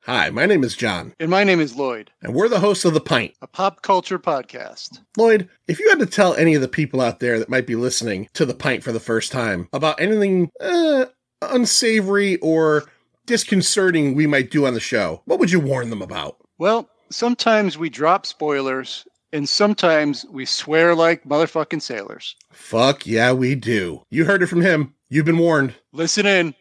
Hi, my name is John. And my name is Lloyd. And we're the hosts of The Pint, a pop culture podcast. Lloyd, if you had to tell any of the people out there that might be listening to The Pint for the first time about anything unsavory or disconcerting we might do on the show, what would you warn them about? Well, sometimes we drop spoilers, and sometimes we swear like motherfucking sailors. Fuck yeah, we do. You heard it from him. You've been warned. Listen in.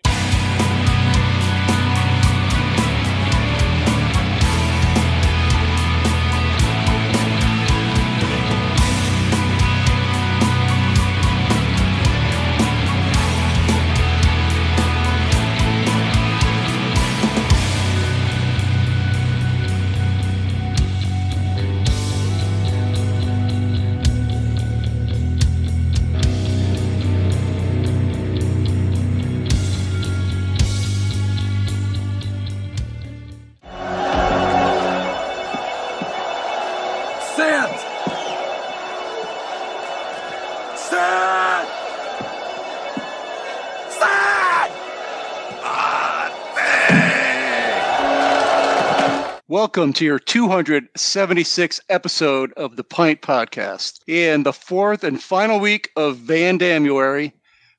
Welcome to your 276th episode of the Pint Podcast. In the fourth and final week of Dammeuary,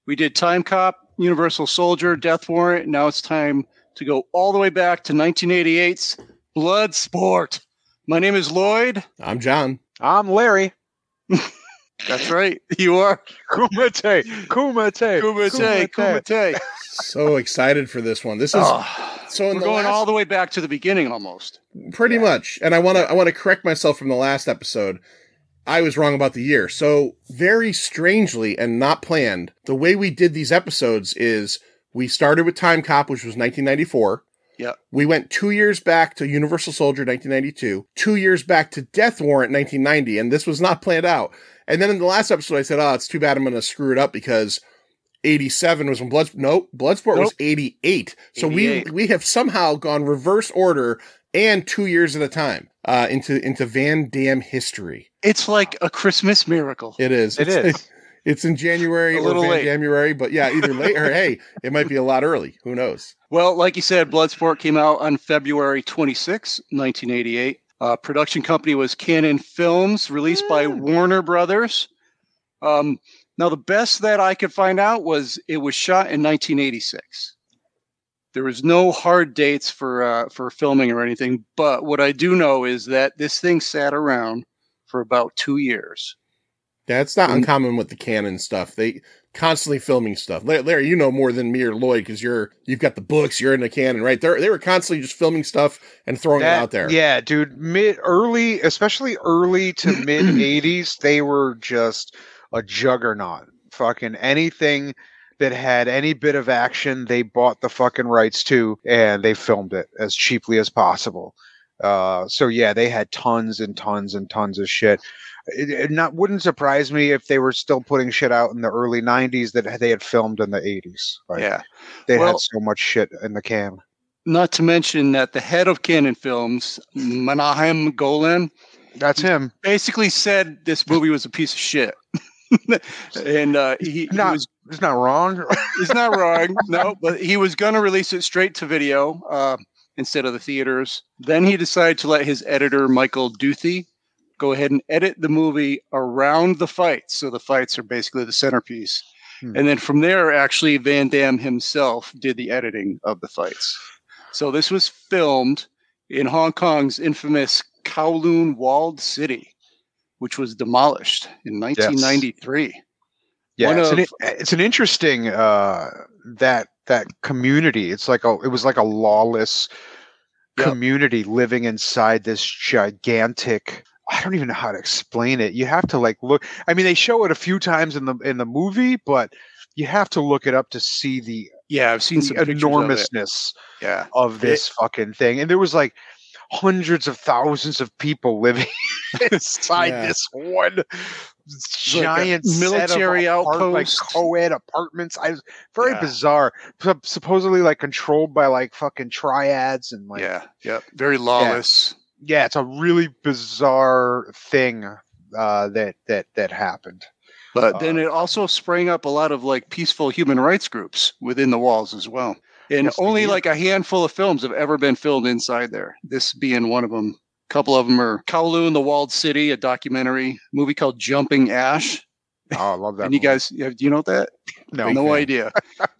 we did Time Cop, Universal Soldier, Death Warrant. Now it's time to go all the way back to 1988's Bloodsport. My name is Lloyd. I'm John. I'm Larry. That's right. You are. Kumite. So excited for this one. This is... We're going all the way back to the beginning almost. Pretty much. And I want to correct myself from the last episode. I was wrong about the year. So very strangely and not planned, the way we did these episodes is we started with Time Cop, which was 1994. Yeah. We went 2 years back to Universal Soldier, 1992. 2 years back to Death Warrant, 1990. And this was not planned out. And then in the last episode, I said, it's too bad I'm going to screw it up because 87 was when Bloodsport was 88. So 88. we have somehow gone reverse order and 2 years at a time into Van Damme history. It's like a Christmas miracle. It is. It's in January or Van Dammeuary, but yeah, either late or hey, it might be a lot early. Who knows? Well, like you said, Bloodsport came out on February 26, 1988. Production company was Cannon Films, released by Warner Brothers. Now, the best that I could find out was it was shot in 1986. There was no hard dates for filming or anything, but what I do know is that this thing sat around for about 2 years. That's not uncommon with the Canon stuff. They constantly filming stuff. Larry, you know more than me or Lloyd because you've got the books. You're in the Canon, right? They were constantly just filming stuff and throwing it out there. Yeah, dude. Especially early to mid 80s, they were just a juggernaut. Fucking anything that had any bit of action, they bought the fucking rights to, and they filmed it as cheaply as possible. So yeah, they had tons and tons and tons of shit. It wouldn't surprise me if they were still putting shit out in the early 90s that they had filmed in the 80s. They had so much shit in the can. Not to mention that the head of Cannon Films, Menahem Golan, that's him, basically said this movie was a piece of shit. And he's not wrong. He's not wrong. No, but he was going to release it straight to video instead of the theaters. Then he decided to let his editor, Michael Duthie, go ahead and edit the movie around the fights. So the fights are basically the centerpiece. And then from there, actually, Van Damme himself did the editing of the fights. So this was filmed in Hong Kong's infamous Kowloon Walled City, which was demolished in 1993. Yeah, it's an interesting that community. It was like a lawless community living inside this gigantic. I don't even know how to explain it. You have to look. I mean, they show it a few times in the movie, but you have to look it up to see the I've seen some enormousness of this fucking thing. And there was hundreds of thousands of people living inside this one giant military outpost, co-ed apartments. Very bizarre. Supposedly controlled by fucking triads and very lawless. Yeah, it's a really bizarre thing that happened. But then it also sprang up a lot of peaceful human rights groups within the walls as well. And only like a handful of films have ever been filmed inside there. This being one of them. A couple of them are Kowloon, the Walled City, a documentary movie called Jumping Ash. Oh, I love that. And you guys, do you know that? No idea.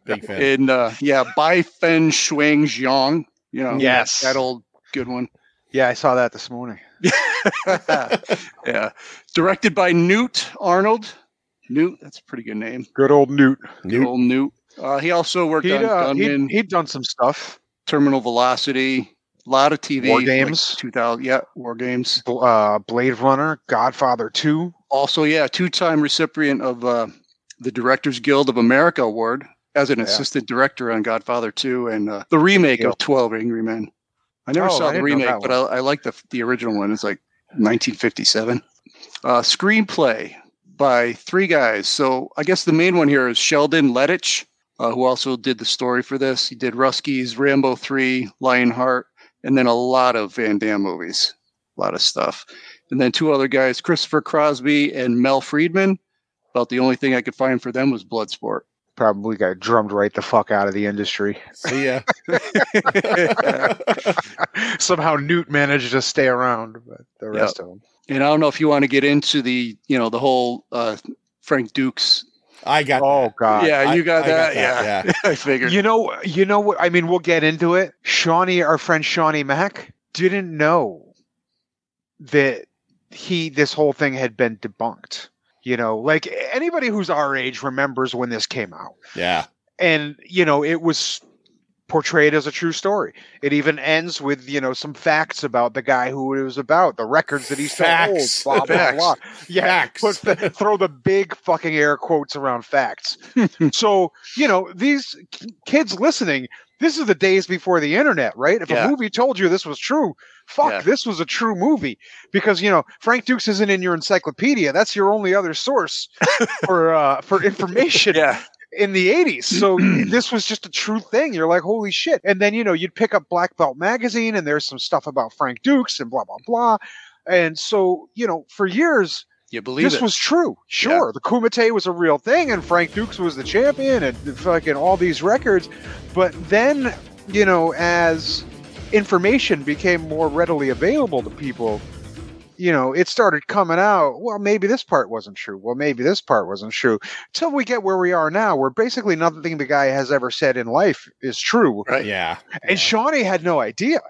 Big fan. And Bai Fen Shuang Jiang. Yes, that old good one. Yeah, I saw that this morning. Yeah, directed by Newt Arnold. Newt, that's a pretty good name. Good old Newt. Good old Newt. He also worked on Gunman. He'd done some stuff. Terminal Velocity. A lot of TV. War Games. Like 2000. Yeah, War Games. Blade Runner. Godfather 2. Also, two-time recipient of the Directors Guild of America Award as an assistant director on Godfather 2 and the remake of 12 Angry Men. I never saw the remake, but I like the original one. It's like 1957. Screenplay by 3 guys. So I guess the main one here is Sheldon Lettich, who also did the story for this. He did Ruskies, Rambo 3, Lionheart, and then a lot of Van Damme movies. A lot of stuff. And then 2 other guys, Christopher Crosby and Mel Friedman. About the only thing I could find for them was Bloodsport. Probably got drummed right the fuck out of the industry. See ya. Somehow Newt managed to stay around, but the rest of them. And I don't know if you want to get into the whole Frank Dux. I got. Oh that. God. Yeah, you got that. Yeah. I figured. You know what? I mean, we'll get into it. Our friend Shawnee Mack, didn't know that this whole thing had been debunked. Like anybody who's our age remembers when this came out. Yeah. And, it was portrayed as a true story. It even ends with, some facts about the guy who it was about, the records that he Facts. still holds, blah, blah, blah. Yeah. Facts. Throw the big fucking air quotes around facts. So, these kids listening, this is the days before the internet, right? If a movie told you this was true, this was a true movie. Because, Frank Dux isn't in your encyclopedia. That's your only other source for information in the 80s. So this was just a true thing. You're like, holy shit. And then, you'd pick up Black Belt magazine and there's some stuff about Frank Dux and blah, blah, blah. And so, for years, you believe this was true. Sure. The Kumite was a real thing and Frank Dux was the champion and fucking all these records. But then, as information became more readily available to people, it started coming out, well, maybe this part wasn't true. Well, maybe this part wasn't true. Till we get where we are now, where basically nothing the guy has ever said in life is true. Right. Yeah. And Shawnee had no idea.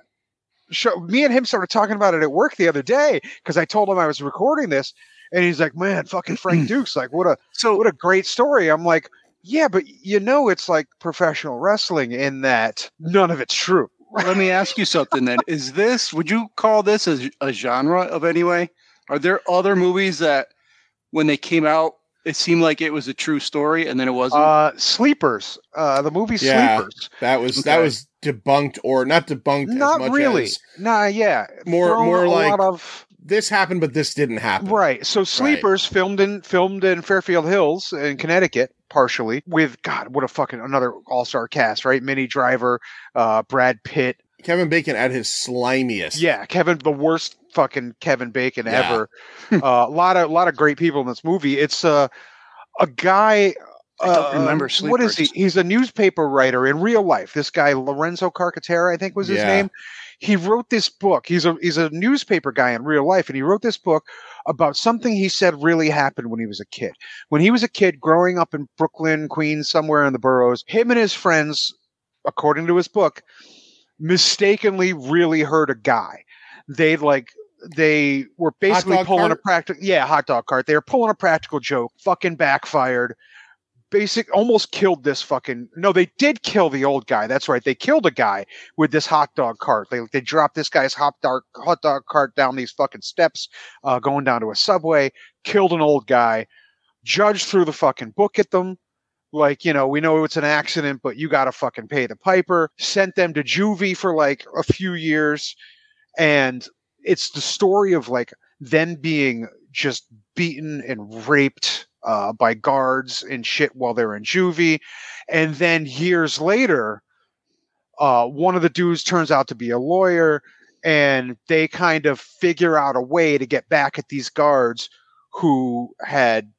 Me and him started talking about it at work the other day because I told him I was recording this. And he's like, man, fucking Frank Dux, like, what a great story. I'm like, yeah, but it's like professional wrestling in that none of it's true. Let me ask you something then. Would you call this a genre of any way? Are there other movies that when they came out, it seemed like it was a true story and then it wasn't? Sleepers. The movie Sleepers. That was debunked or not debunked not as much really. as... More like... lot of... This happened, but this didn't happen. Right. So Sleepers filmed in Fairfield Hills in Connecticut, partially, with what a fucking another all-star cast, right? Minnie Driver, Brad Pitt. Kevin Bacon at his slimiest. Yeah, the worst fucking Kevin Bacon ever. A lot of great people in this movie. It's a guy. I don't remember Sleepers. What is he? He's a newspaper writer in real life. This guy, Lorenzo Carcaterra, I think was his name. He wrote this book. He's a newspaper guy in real life, and he wrote this book about something he said really happened when he was a kid. When he was a kid growing up in Brooklyn, Queens, somewhere in the boroughs, him and his friends, according to his book, mistakenly really hurt a guy. They were basically pulling a practical hot dog cart. They were pulling a practical joke, fucking backfired. Almost killed this fucking... No, they did kill the old guy. That's right. They killed a guy with this hot dog cart. They dropped this guy's hot dog cart down these fucking steps, going down to a subway, killed an old guy. Judge threw the fucking book at them. Like, we know it's an accident, but you got to fucking pay the piper. Sent them to juvie for like a few years. And it's the story of like them being just beaten and raped by guards and shit while they're in juvie. And then years later, one of the dudes turns out to be a lawyer, and they kind of figure out a way to get back at these guards who had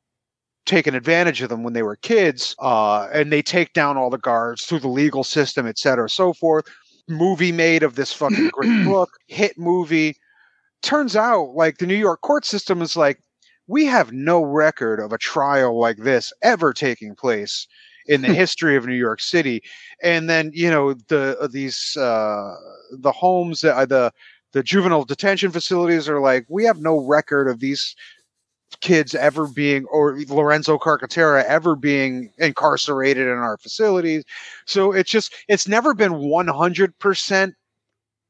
taken advantage of them when they were kids, and they take down all the guards through the legal system, et cetera, so forth. Movie made of this fucking great book, hit movie. Turns out, like, the New York court system is like, we have no record of a trial like this ever taking place in the history of New York City. And then, you know, the homes, the juvenile detention facilities are like, we have no record of these kids ever being, or Lorenzo Carcaterra ever being incarcerated in our facilities. So it's never been 100%,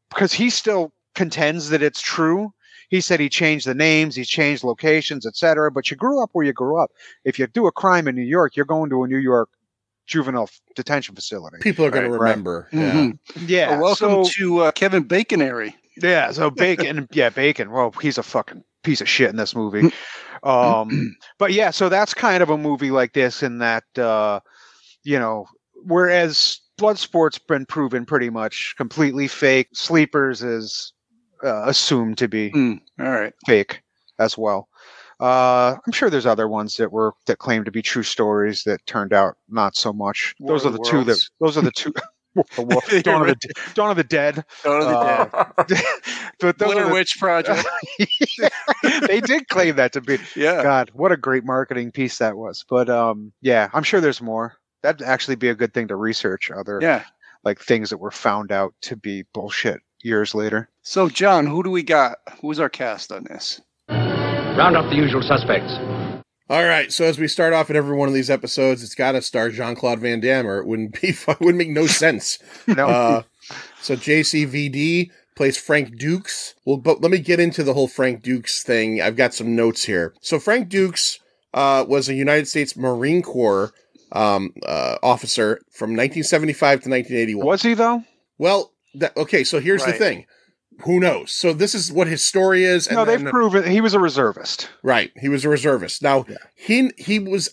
because he still contends that it's true. He said he changed the names, he changed locations, etc. But you grew up where you grew up. If you do a crime in New York, you're going to a New York juvenile detention facility. People are going to remember. Right? Mm-hmm. Yeah. Well, welcome to Kevin Baconary. Yeah. So Bacon. Yeah, Bacon. Well, he's a fucking piece of shit in this movie. But yeah, so that's kind of a movie like this, in that, you know, whereas Bloodsport's been proven pretty much completely fake, Sleepers is assumed to be all right, fake as well. I'm sure there's other ones that claim to be true stories that turned out not so much. Those are the two. Dawn of the Dead. Dawn of the Dead. But those Blair Witch Project. They did claim that to be. Yeah. God, what a great marketing piece that was. But yeah, I'm sure there's more. That'd actually be a good thing to research. Like things that were found out to be bullshit years later. So, John, who do we got? Who's our cast on this? Round up the usual suspects. All right, so as we start off in every one of these episodes, it's got to star Jean-Claude Van Damme, or it wouldn't make no sense. No. So JCVD plays Frank Dux. Well, but let me get into the whole Frank Dux thing. I've got some notes here. So Frank Dux was a United States Marine Corps officer from 1975 to 1981. Was he, though? Well, okay, so here's the thing. Who knows? So this is what his story is. And they've proven he was a reservist. Right. He was a reservist. Now, he was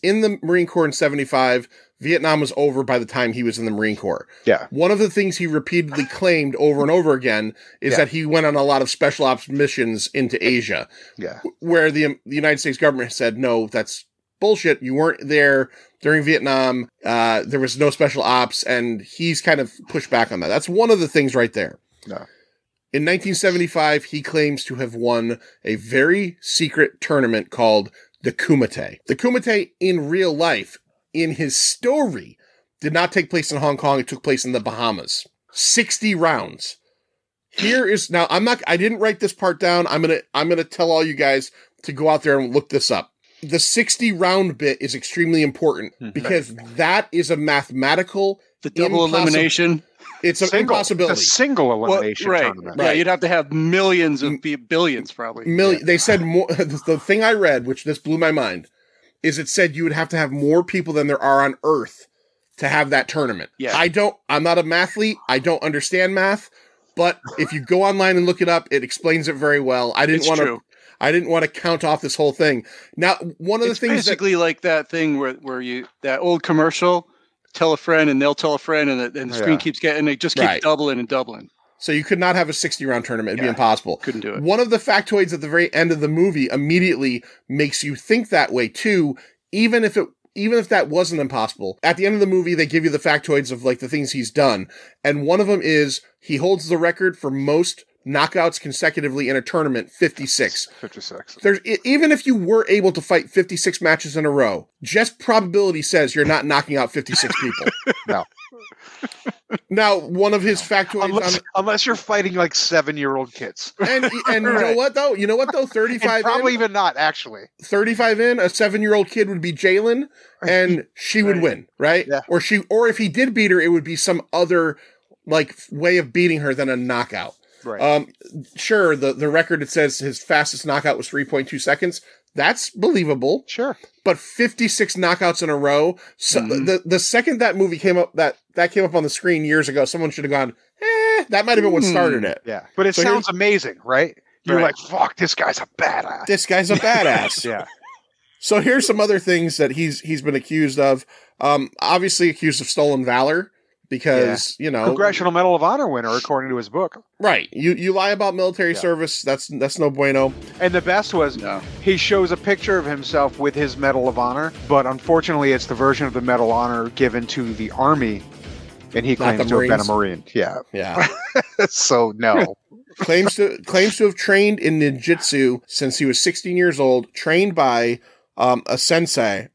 in the Marine Corps in 75. Vietnam was over by the time he was in the Marine Corps. Yeah. One of the things he repeatedly claimed over and over again is that he went on a lot of special ops missions into Asia. Yeah. Where the United States government said, no, that's bullshit. You weren't there during Vietnam. There was no special ops, and he's kind of pushed back on that. That's one of the things right there. No. In 1975, he claims to have won a very secret tournament called the Kumite. The Kumite in real life, in his story, did not take place in Hong Kong. It took place in the Bahamas. 60 rounds. Here is, now I didn't write this part down. I'm going to tell all you guys to go out there and look this up. The 60 round bit is extremely important because that is a mathematical, the double elimination. It's an impossibility. It's a single elimination tournament. Yeah, you'd have to have millions of billions, probably. They said more. The thing I read, which this blew my mind, is it said you would have to have more people than there are on Earth to have that tournament. Yeah. I'm not a mathlete. I don't understand math, but if you go online and look it up, it explains it very well. I didn't want to count off this whole thing. Now, one of the things basically like that thing where you, that old commercial, tell a friend and they'll tell a friend, and the screen keeps getting, it just keeps doubling and doubling. So you could not have a 60 round tournament. It'd be impossible. Couldn't do it. One of the factoids at the very end of the movie immediately makes you think that way too, even if that wasn't impossible. At the end of the movie, they give you the factoids of like the things he's done. And one of them is he holds the record for most knockouts consecutively in a tournament, 56. 56. Even if you were able to fight 56 matches in a row, just probability says you're not knocking out 56 people. No. Now, one of his factoids... Unless you're fighting like 7-year-old kids. And you know what, though? 35 and probably even not, actually. 35 in, a 7-year-old kid would be Jalen, and she would win, right? Yeah. Or if he did beat her, it would be some other like way of beating her than a knockout. Right. Sure, the record, it says his fastest knockout was 3.2 seconds. That's believable. Sure. But 56 knockouts in a row. So the second that movie came up, that came up on the screen years ago, someone should have gone, that might have been what started it. Yeah. But it sounds amazing, right? You're like, fuck, this guy's a badass. This guy's a badass. Yeah. So here's some other things that he's been accused of. Obviously accused of stolen valor, because, Congressional Medal of Honor winner, according to his book. Right. You lie about military service, that's no bueno. And the best was he shows a picture of himself with his Medal of Honor, but unfortunately it's the version of the Medal of Honor given to the Army, and he claims to have been a Marine. Yeah. So, no. Claims to have trained in ninjutsu since he was 16 years old, trained by a sensei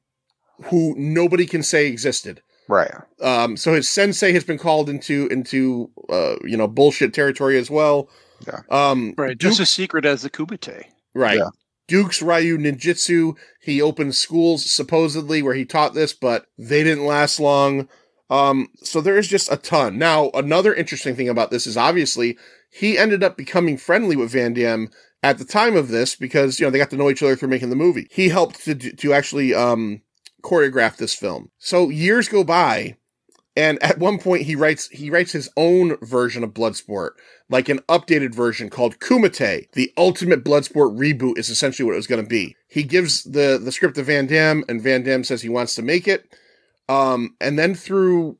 who nobody can say existed. Right. So his sensei has been called into bullshit territory as well. Yeah. Right. Just as secret as the Kumite. Right. Yeah. Dux Ryu Ninjutsu. He opened schools supposedly where he taught this, but they didn't last long. So there is just a ton. Now, another interesting thing about this is obviously he ended up becoming friendly with Van Damme at the time of this because, they got to know each other through making the movie. He helped to actually, choreograph this film. So years go by, and at one point he writes his own version of Bloodsport, like an updated version called Kumite. The ultimate Bloodsport reboot is essentially what it was going to be. He gives the script to Van Damme, and Van Damme says he wants to make it. And then through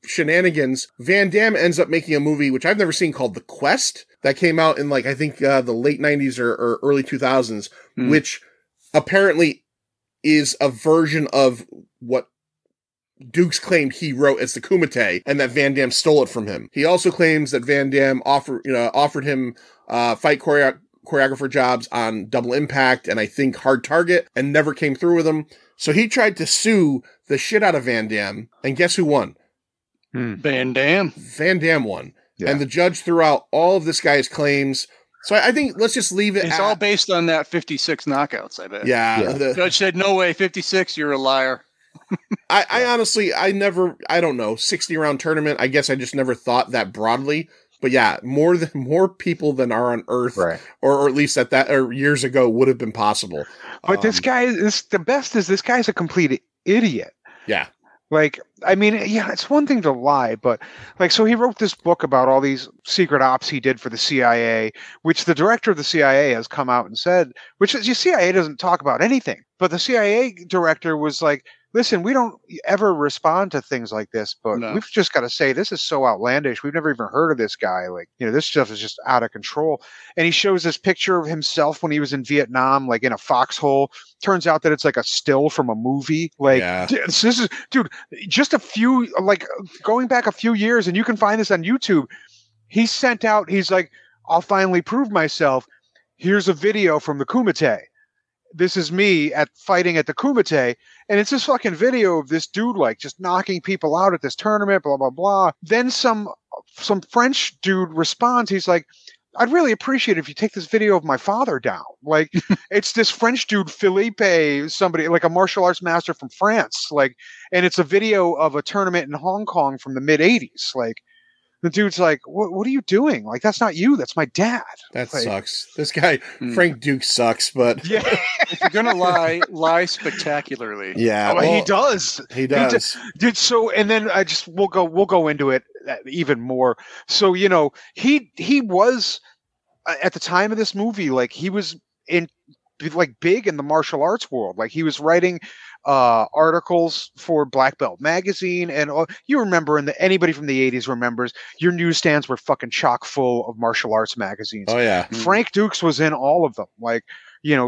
shenanigans, Van Damme ends up making a movie which I've never seen called The Quest that came out in I think the late 90s or early 2000s, which apparently is a version of what Dux claimed he wrote as the Kumite, and that Van Damme stole it from him. He also claims that Van Damme offered him fight choreographer jobs on Double Impact and I think Hard Target, and never came through with him. So he tried to sue the shit out of Van Damme, and guess who won? Van Damme. Van Damme won. Yeah. And the judge threw out all of this guy's claims. So I think let's just leave it. It's all based on that 56 knockouts, I bet. Yeah. The judge said, no way, 56, you're a liar. I honestly, I don't know, 60 round tournament. I guess I just never thought that broadly. But yeah, more people than are on Earth, right. or at least or years ago would have been possible. But this guy is the best. Is this guy's a complete idiot? Yeah. It's one thing to lie, but so he wrote this book about all these secret ops he did for the CIA, which the director of the CIA has come out and said, which is, CIA doesn't talk about anything, but the CIA director was like, listen, we don't ever respond to things like this, but we've just got to say this is so outlandish. We've never even heard of this guy. This stuff is just out of control. And he shows this picture of himself when he was in Vietnam, in a foxhole. Turns out that it's a still from a movie. This is, dude, just a few, going back a few years, and you can find this on YouTube. He sent out, he's like, I'll finally prove myself. Here's a video from the Kumite. This is me fighting at the Kumite, and it's this fucking video of this dude just knocking people out at this tournament, blah blah blah. Then some French dude responds. He's like, "I'd really appreciate it if you take this video of my father down." It's this French dude, Philippe, somebody a martial arts master from France. And it's a video of a tournament in Hong Kong from the mid '80s. The dude's like, what are you doing? That's not you. That's my dad. That sucks. This guy, Frank Dux, sucks, but... Yeah. If you're going to lie spectacularly. Yeah. He does. He does. Dude, so, and then we'll go into it even more. So, he was, at the time of this movie, he was big in the martial arts world. He was writing articles for Black Belt magazine, and you remember, anybody from the 80s remembers, your newsstands were fucking chock full of martial arts magazines. Oh yeah. Frank Dux was in all of them.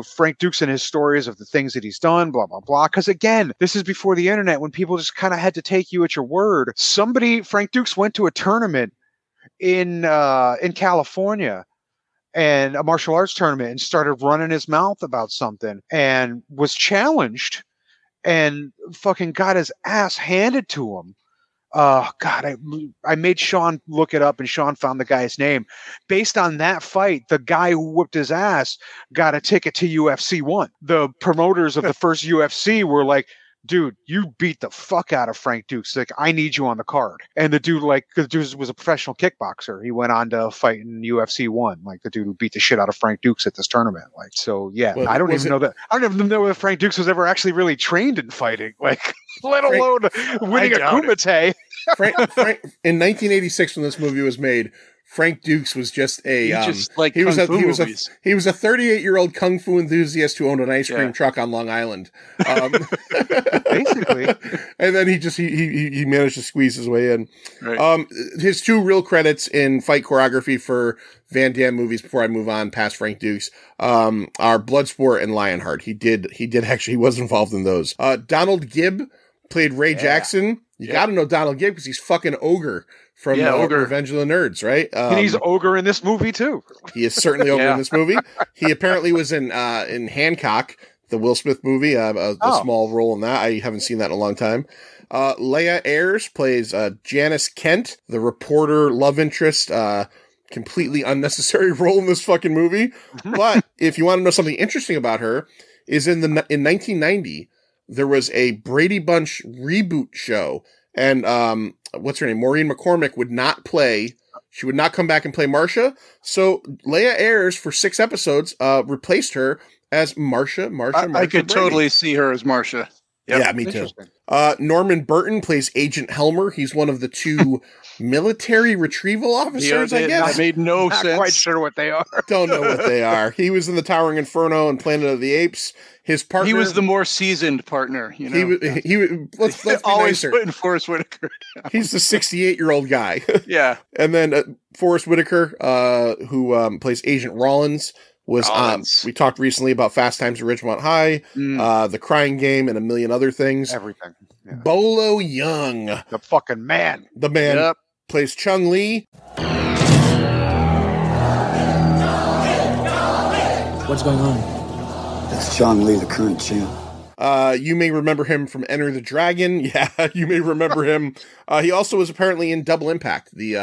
Frank Dux and his stories of the things that he's done, blah blah blah. Because again, this is before the internet, when people just kind of had to take you at your word. Frank Dux went to a tournament in California, and a martial arts tournament, and started running his mouth about something, and was challenged and fucking got his ass handed to him. God, I made Sean look it up, and Sean found the guy's name. Based on that fight, the guy who whooped his ass got a ticket to UFC 1. The promoters of the first UFC were like, dude, you beat the fuck out of Frank Dux. I need you on the card. And the dude, the dude was a professional kickboxer. He went on to fight in UFC 1. The dude who beat the shit out of Frank Dux at this tournament. So yeah, well, I don't even know that Frank Dux was ever actually really trained in fighting. Let alone winning a Kumite. In 1986, when this movie was made, Frank Dux was just a he was a 38-year-old kung fu enthusiast who owned an ice cream truck on Long Island, basically. And then he managed to squeeze his way in. Right. His two real credits in fight choreography for Van Damme movies, before I move on past Frank Dux, are Bloodsport and Lionheart. He was involved in those. Donald Gibb played Ray Jackson. You got to know Donald Gibb because he's fucking Ogre from Revenge of the Nerds, right? And he's Ogre in this movie too. He is certainly Ogre in this movie. He apparently was in Hancock, the Will Smith movie, a small role in that. I haven't seen that in a long time. Leia Ayres plays Janice Kent, the reporter love interest. Completely unnecessary role in this fucking movie. But if you want to know something interesting about her, is in 1990. There was a Brady Bunch reboot show, and what's her name? Maureen McCormick would not play. She would not come back and play Marcia. So Leia Ayres, for 6 episodes, replaced her as Marcia. I could Brady. Totally see her as Marcia. Yep. Yeah, me too. Norman Burton plays Agent Helmer. He's one of the 2 military retrieval officers, I guess. That made no sense. Not quite sure what they are. Don't know what they are. He was in the Towering Inferno and Planet of the Apes. His partner. He was the more seasoned partner. You know, let's be always nicer. putting Forrest Whitaker down. He's the 68-year-old guy. Yeah, and then Forrest Whitaker, who plays Agent Rollins, was we talked recently about Fast Times at Ridgemont High, The Crying Game, and a million other things. Everything. Yeah. Bolo Young, the fucking man. The man plays Chung Lee. What's going on? That's Chong Lee, the current champ. You may remember him from Enter the Dragon. Yeah, you may remember him. He also was apparently in Double Impact, the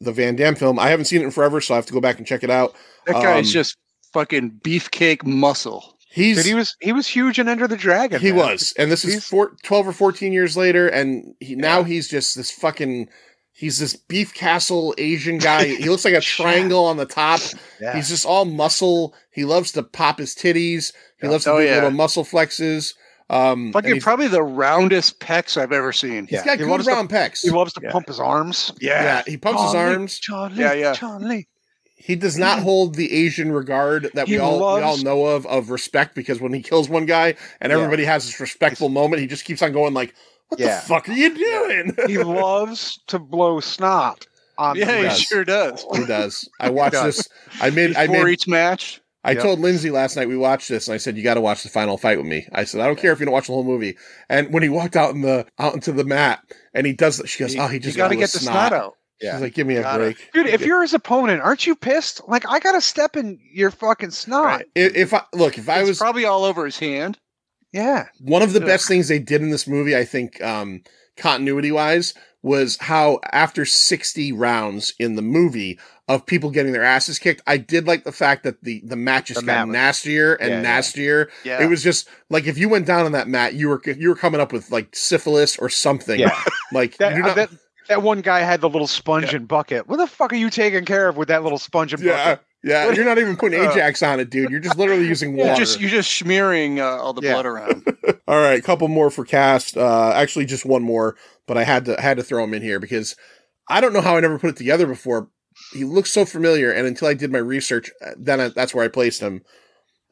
Van Damme film. I haven't seen it in forever, so I have to go back and check it out. That guy is just fucking beefcake muscle. He was huge in Enter the Dragon. He was, and this is 12 or 14 years later, and now he's just this fucking. He's this beef castle Asian guy. He looks like a triangle on the top. Yeah. He's just all muscle. He loves to pop his titties. He loves to do little muscle flexes. Fucking probably the roundest pecs I've ever seen. He's got good round pecs. He loves to pump his arms. Yeah, he pumps his arms. Charlie. He does not hold the Asian regard that we all know of respect, because when he kills one guy and everybody has this respectful moment, he just keeps on going like, what the fuck are you doing? He loves to blow snot. He sure does. He does. I watched this. I made each match. I told Lindsay last night we watched this, and I said, you got to watch the final fight with me. I said, I don't care if you don't watch the whole movie. And when he walked out into the mat and he does that, she goes, he just got to get the snot out. Yeah. She's like, give me a break. Dude, if you're his opponent, aren't you pissed? Like, I got to step in your fucking snot. Right. If I was probably all over his hand. Yeah. One of the best things they did in this movie, I think, continuity-wise, was how after 60 rounds in the movie of people getting their asses kicked, I did like the fact that the match just got nastier and nastier. Yeah. It was just like, if you went down on that mat, you were coming up with like syphilis or something. Yeah. Like that one guy had the little sponge and bucket. What the fuck are you taking care of with that little sponge and bucket? Yeah, you're not even putting Ajax on it, dude. You're just literally using water. You're just smearing all the blood around. All right, a couple more for cast. Actually, just one more, but I had to throw him in here because I don't know how I never put it together before. He looks so familiar, and until I did my research, that's where I placed him.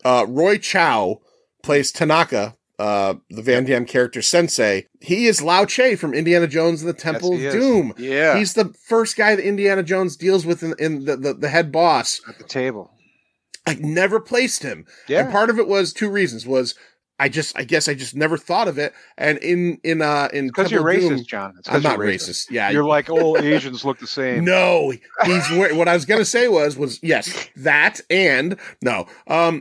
Roy Chow plays Tanaka, the Van Damme character Sensei. He is Lao Che from Indiana Jones and the Temple of Doom. Yeah. He's the first guy that Indiana Jones deals with in the head boss. At the table. I never placed him. Yeah. And part of it was 2 reasons. I guess I just never thought of it. And in because you're racist, Doom, John. I'm not racist. Yeah. You're like, all Asians look the same. No, what I was going to say was yes, that and no.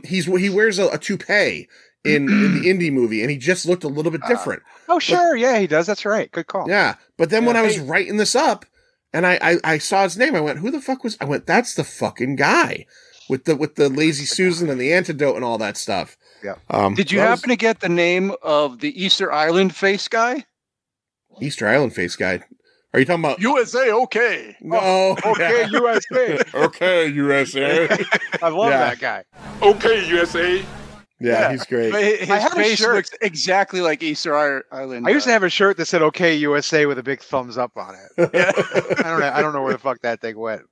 He wears a toupee in the indie movie, and he just looked a little bit different. He does. That's right. Good call. Yeah. But then when I was writing this up and I saw his name, I went, who the fuck was, that's the fucking guy with the Lazy Susan and the antidote and all that stuff. Yeah. Did you happen to get the name of the Easter Island face guy? Easter Island face guy. Are you talking about USA? Okay. No. Okay, USA. Okay, USA. I love that guy. Okay, USA. Yeah, he's great. But his face looks exactly like Easter Island. I used to have a shirt that said "Okay USA" with a big thumbs up on it. Yeah. I don't know where the fuck that thing went.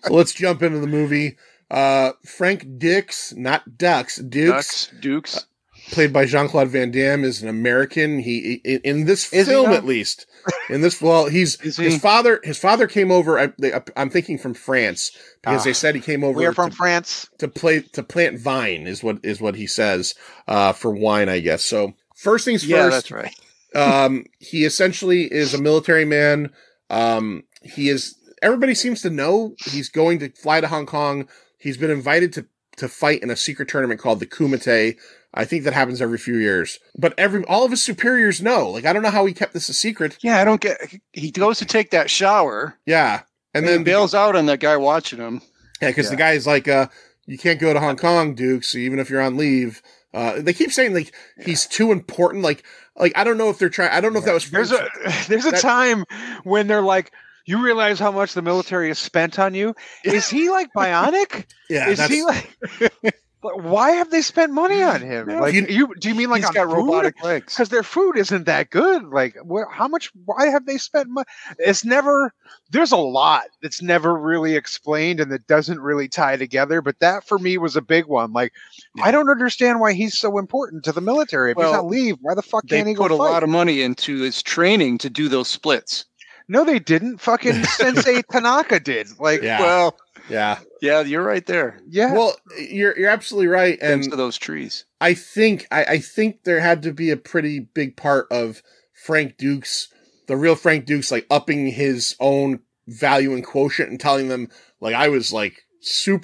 So let's jump into the movie. Frank Dux, not Dux, Dukes. Played by Jean-Claude Van Damme, is an American. He in this film, at least. In this, his father came over. I'm thinking from France, because they said he came over. We're from France to plant vine is what he says for wine, I guess. So first things first. Yeah, that's right. He essentially is a military man. Everybody seems to know he's going to fly to Hong Kong. He's been invited to fight in a secret tournament called the Kumite. I think that happens every few years. But all of his superiors know. Like, I don't know how he kept this a secret. Yeah, I don't get... He goes to take that shower. Yeah. And then bails out on that guy watching him. Yeah, because the guy is like, you can't go to Hong Kong, Dukes, even if you're on leave. They keep saying, like, he's too important. Like I don't know if they're trying... I don't know if that was... There's a time when they're like, you realize how much the military has spent on you? Is he, like, bionic? Yeah. Is he, like... Why have they spent money on him? Like, do you mean like he's on got food? robotic legs? Because their food isn't that good. Like, how much? Why have they spent money? It's never. There's a lot that's never really explained and that doesn't really tie together. But that for me was a big one. Like, I don't understand why he's so important to the military. If he's on leave, why the fuck can't he go fight? They put a lot of money into his training to do those splits. No, they didn't. Fucking Sensei Tanaka did. Like, Yeah, you're right there. Yeah. Well, you're absolutely right. And to those trees. I think there had to be a pretty big part of Frank Dux, the real Frank Dux, like upping his own value and quotient and telling them, like, I was like SEAL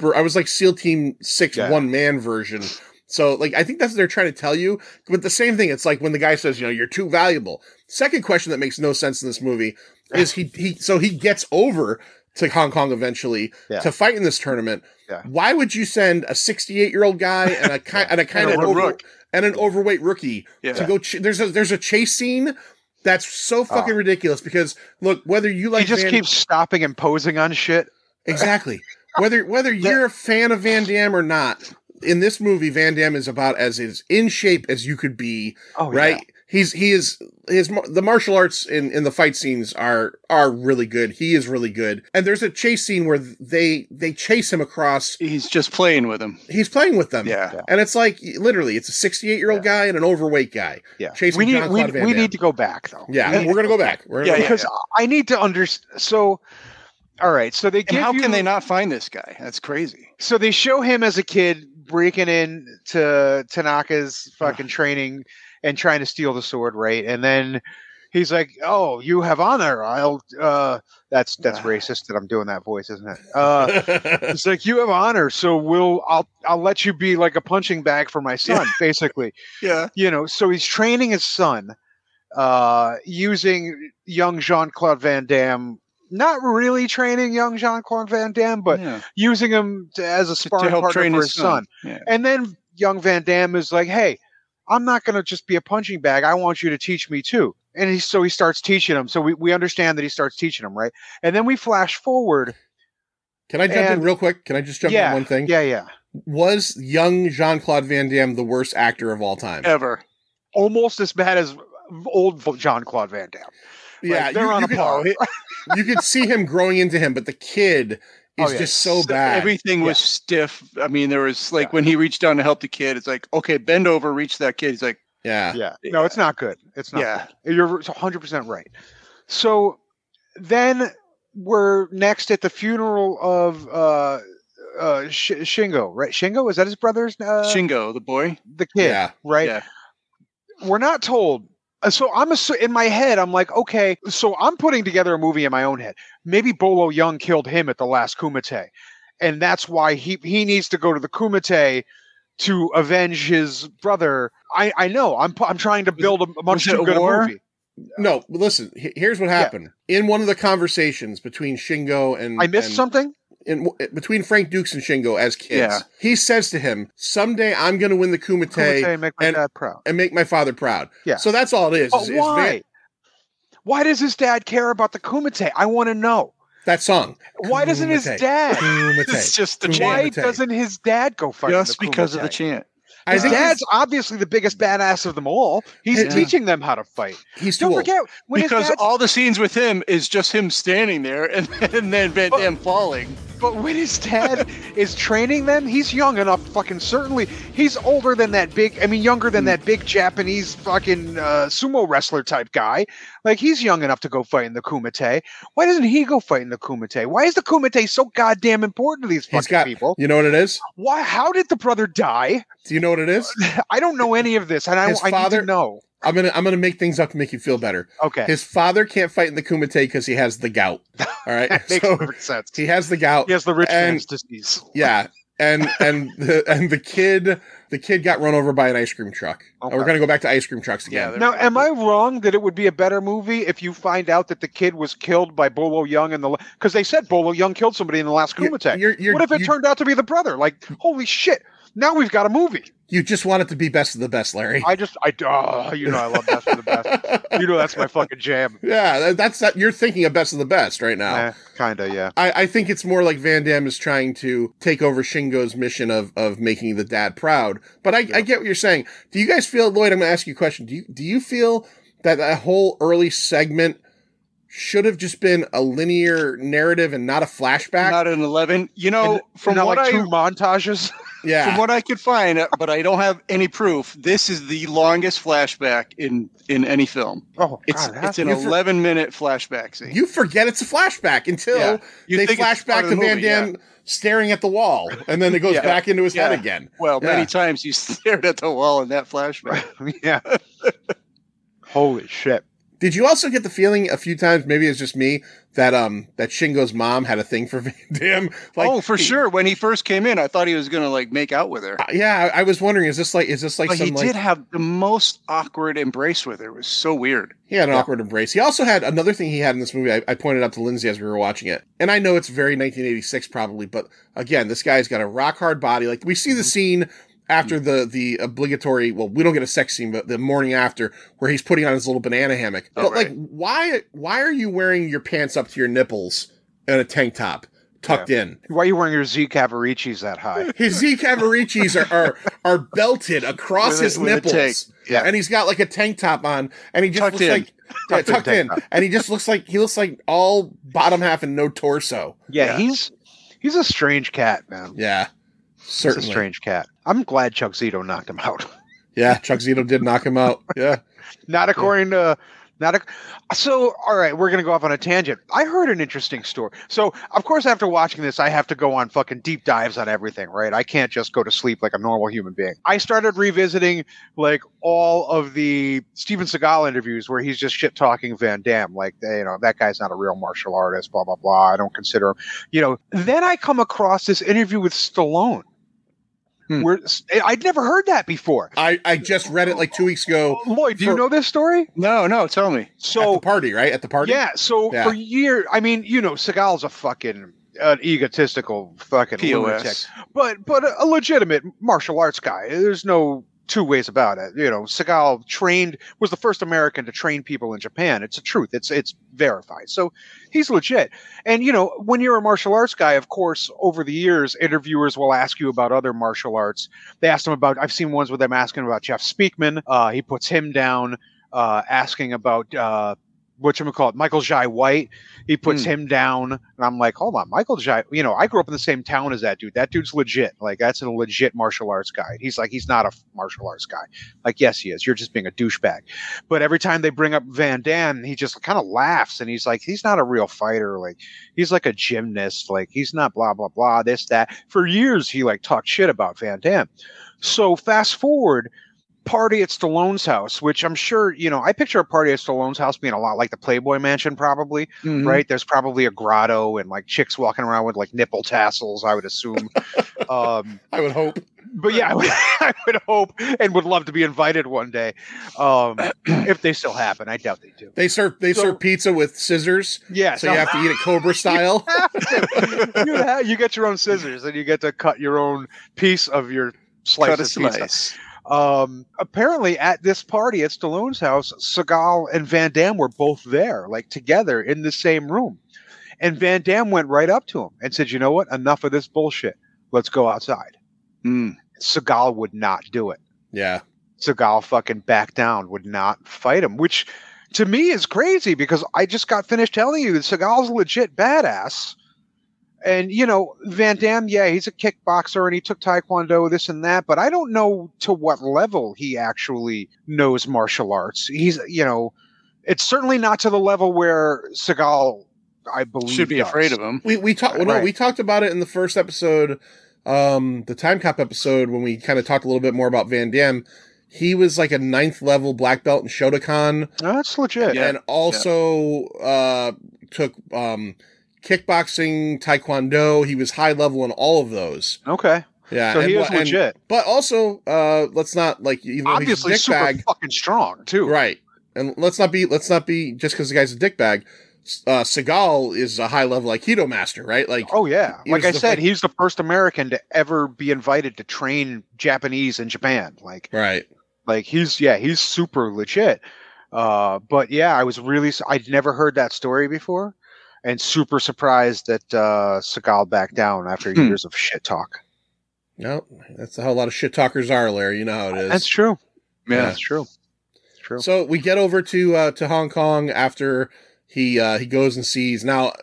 Team 6 one-man version. So, like, I think that's what they're trying to tell you. But the same thing, it's like when the guy says, you're too valuable. Second question that makes no sense in this movie is he gets over to Hong Kong eventually to fight in this tournament. Yeah. Why would you send a 68-year-old guy and an overweight rookie to go? There's a chase scene that's so fucking ridiculous because look, whether you like, he just keeps stopping and posing on shit. Exactly. Whether you're a fan of Van Damme or not, in this movie, Van Damme is about as in shape as you could be. Oh, right. Yeah. The martial arts in the fight scenes are really good. He is really good. And there's a chase scene where they chase him across. He's just playing with him. He's playing with them. Yeah. And it's like, literally, it's a 68-year-old guy and an overweight guy. Yeah. Chasing we Jean-Claude Van Damme. need to go back, though. Yeah, we're going to go back. Because I need to understand. So, all right. So they how can they not find this guy? That's crazy. So they show him as a kid breaking into Tanaka's fucking training and trying to steal the sword, right? And then he's like, "Oh, you have honor. That's racist that I'm doing that voice, isn't it?" It's like, "You have honor, so I'll let you be like a punching bag for my son," basically. Yeah. So he's training his son, using young Jean-Claude Van Damme. Not really training young Jean-Claude Van Damme, but using him as a sparring partner for his son. Yeah. And then young Van Damme is like, "Hey, I'm not going to just be a punching bag. I want you to teach me too." And he starts teaching him. So we understand that he starts teaching him, right? And then we flash forward. Can I jump in real quick? Can I just jump in one thing? Yeah. Was young Jean-Claude Van Damme the worst actor of all time? Ever. Almost as bad as old Jean-Claude Van Damme. Yeah, they're on a par. You could see him growing into him, but the kid is just so bad. Everything was stiff. I mean, there was when he reached down to help the kid, it's like, okay, bend over, reach that kid. He's like, yeah. No, it's not good. It's not good. You're 100% right. So then we're next at the funeral of Shingo, right? Shingo, is that his brother's? Shingo, the boy, the kid, right? Yeah. We're not told. So in my head, I'm like, okay, so I'm putting together a movie in my own head. Maybe Bolo Young killed him at the last Kumite, and that's why he needs to go to the Kumite to avenge his brother. I know. I'm trying to build a much too good movie. No, listen. Here's what happened in one of the conversations between Shingo and I missed something. Between Frank Dux and Shingo as kids, he says to him, "Someday I'm going to win the Kumite and make my dad proud and make my father proud." Yeah. So that's all it is. But why? Why does his dad care about the Kumite? I want to know that song. Why doesn't his dad? It's just the chant. Why doesn't his dad go fight? Just because of the chant. His dad's obviously the biggest badass of them all. He's teaching them how to fight. Don't forget because all the scenes with him is just him standing there and then Van Damme falling. But when his dad is training them, he's young enough. Fucking certainly, he's older than that big. I mean, younger than that big Japanese fucking sumo wrestler type guy. Like he's young enough to go fight in the Kumite. Why doesn't he go fight in the Kumite? Why is the Kumite so goddamn important to these fucking people? You know what it is? Why? How did the brother die? Do you know what it is? I don't know any of this, and I need to know. I'm gonna make things up to make you feel better. Okay. His father can't fight in the Kumite because he has the gout. All right. Makes perfect sense. He has the gout. He has the rich man's disease. Yeah. And the kid got run over by an ice cream truck. Okay. We're gonna go back to ice cream trucks again. Yeah, now, am I wrong that it would be a better movie if you find out that the kid was killed by Bolo Young because they said Bolo Young killed somebody in the last Kumite? What if it turned out to be the brother? Like, holy shit! Now we've got a movie. You just want it to be best of the best, Larry. I love best of the best. You know that's my fucking jam. Yeah, that's that. You're thinking of best of the best right now. Kinda, yeah. I think it's more like Van Damme is trying to take over Shingo's mission of making the dad proud. But I get what you're saying. Do you guys feel, Lloyd? I'm going to ask you a question. Do you feel that whole early segment should have just been a linear narrative and not a flashback? Not an 11. You know, from what two montages. Yeah. From what I could find, but I don't have any proof, this is the longest flashback in any film. Oh, it's an 11-minute flashback scene. You forget it's a flashback until they flash back to Van Damme staring at the wall, and then it goes back into his head again. Well, many times he stared at the wall in that flashback. Yeah. Holy shit. Did you also get the feeling a few times, maybe it's just me, that that Shingo's mom had a thing for Van Damme? Like, for sure. When he first came in, I thought he was going to make out with her. Yeah, I was wondering, is this like but he did have the most awkward embrace with her. It was so weird. He had an awkward embrace. He also had another thing he had in this movie. I pointed out to Lindsay as we were watching it, and I know it's very 1986 probably, but again, this guy's got a rock hard body. Like we see the scene after the obligatory, well, we don't get a sex scene, but the morning after, where he's putting on his little banana hammock. But why are you wearing your pants up to your nipples and a tank top tucked in? Why are you wearing your Z Cavaricis that high? His Z Cavaricis are belted across his nipples. Yeah. And he's got like a tank top on, and he just tucked in. And he just looks like all bottom half and no torso. Yeah. he's a strange cat, man. Yeah. Certainly. It's a strange cat. I'm glad Chuck Zito knocked him out. Yeah, Chuck Zito did knock him out. Yeah. So, all right, we're going to go off on a tangent. I heard an interesting story. So, of course, after watching this, I have to go on fucking deep dives on everything, right? I can't just go to sleep like a normal human being. I started revisiting, all of the Steven Seagal interviews where he's just shit-talking Van Damme. That guy's not a real martial artist, blah, blah, blah. I don't consider him. Then I come across this interview with Stallone. I'd never heard that before. I just read it 2 weeks ago. Lloyd, do you know this story? No, tell me. So at the party, right? At the party? Yeah. So for years, Seagal's a fucking egotistical fucking lunatic, but a legitimate martial arts guy. There's no two ways about it. Seagal was the first American to train people in Japan. It's a truth. It's verified. So he's legit. And, when you're a martial arts guy, of course, over the years, interviewers will ask you about other martial arts. They asked him about, I've seen ones with them asking about Jeff Speakman. He puts him down, asking about, Michael Jai White. He puts him down, and I'm like, hold on, Michael Jai. I grew up in the same town as that dude. That dude's legit. That's a legit martial arts guy. He's not a martial arts guy. Yes, he is. You're just being a douchebag. But every time they bring up Van Damme, he just kind of laughs, and he's like, he's not a real fighter. He's like a gymnast. He's not blah blah blah. This that. For years, he talked shit about Van Damme. So fast forward. Party at Stallone's house, which I'm sure, I picture a party at Stallone's house being a lot like the Playboy Mansion, probably, right? There's probably a grotto and chicks walking around with nipple tassels, I would assume. I would hope. But yeah, I would hope and would love to be invited one day. If they still happen. I doubt they do. They serve pizza with scissors. Yeah. So you have to eat it Cobra style. You get your own scissors and you get to cut your own piece of your slice of pizza. Apparently at this party at Stallone's house, Seagal and Van Damme were both there, together in the same room. And Van Damme went right up to him and said, you know what? Enough of this bullshit. Let's go outside. Seagal would not do it. Yeah. Seagal fucking backed down, would not fight him, which to me is crazy because I just got finished telling you that Seagal's a legit badass. And, you know, Van Damme, yeah, he's a kickboxer and he took Taekwondo, this and that, but I don't know to what level he actually knows martial arts. He's, you know, it's certainly not to the level where Seagal, I believe, should be afraid of him. We talked about it in the first episode, the Time Cop episode, when we kind of talked a little bit more about Van Damme. He was like a 9th level black belt in Shotokan. Oh, that's legit. And also took kickboxing, Taekwondo. He was high level in all of those. Okay. Yeah. So he is legit. But also, let's not, like, even though obviously he's a dickbag, super fucking strong too. right. And let's not be just because the guy's a dickbag. Seagal is a high level Aikido master, right? Like, oh yeah, like I said, he's he's the first American to ever be invited to train Japanese in Japan. Like, right. Like he's super legit. But yeah, I'd never heard that story before, and super surprised that Seagal backed down after years of shit talk. No, that's how a lot of shit talkers are, Larry. You know how it is. That's true. Yeah, that's true. It's true. So we get over to Hong Kong after he goes and sees. Now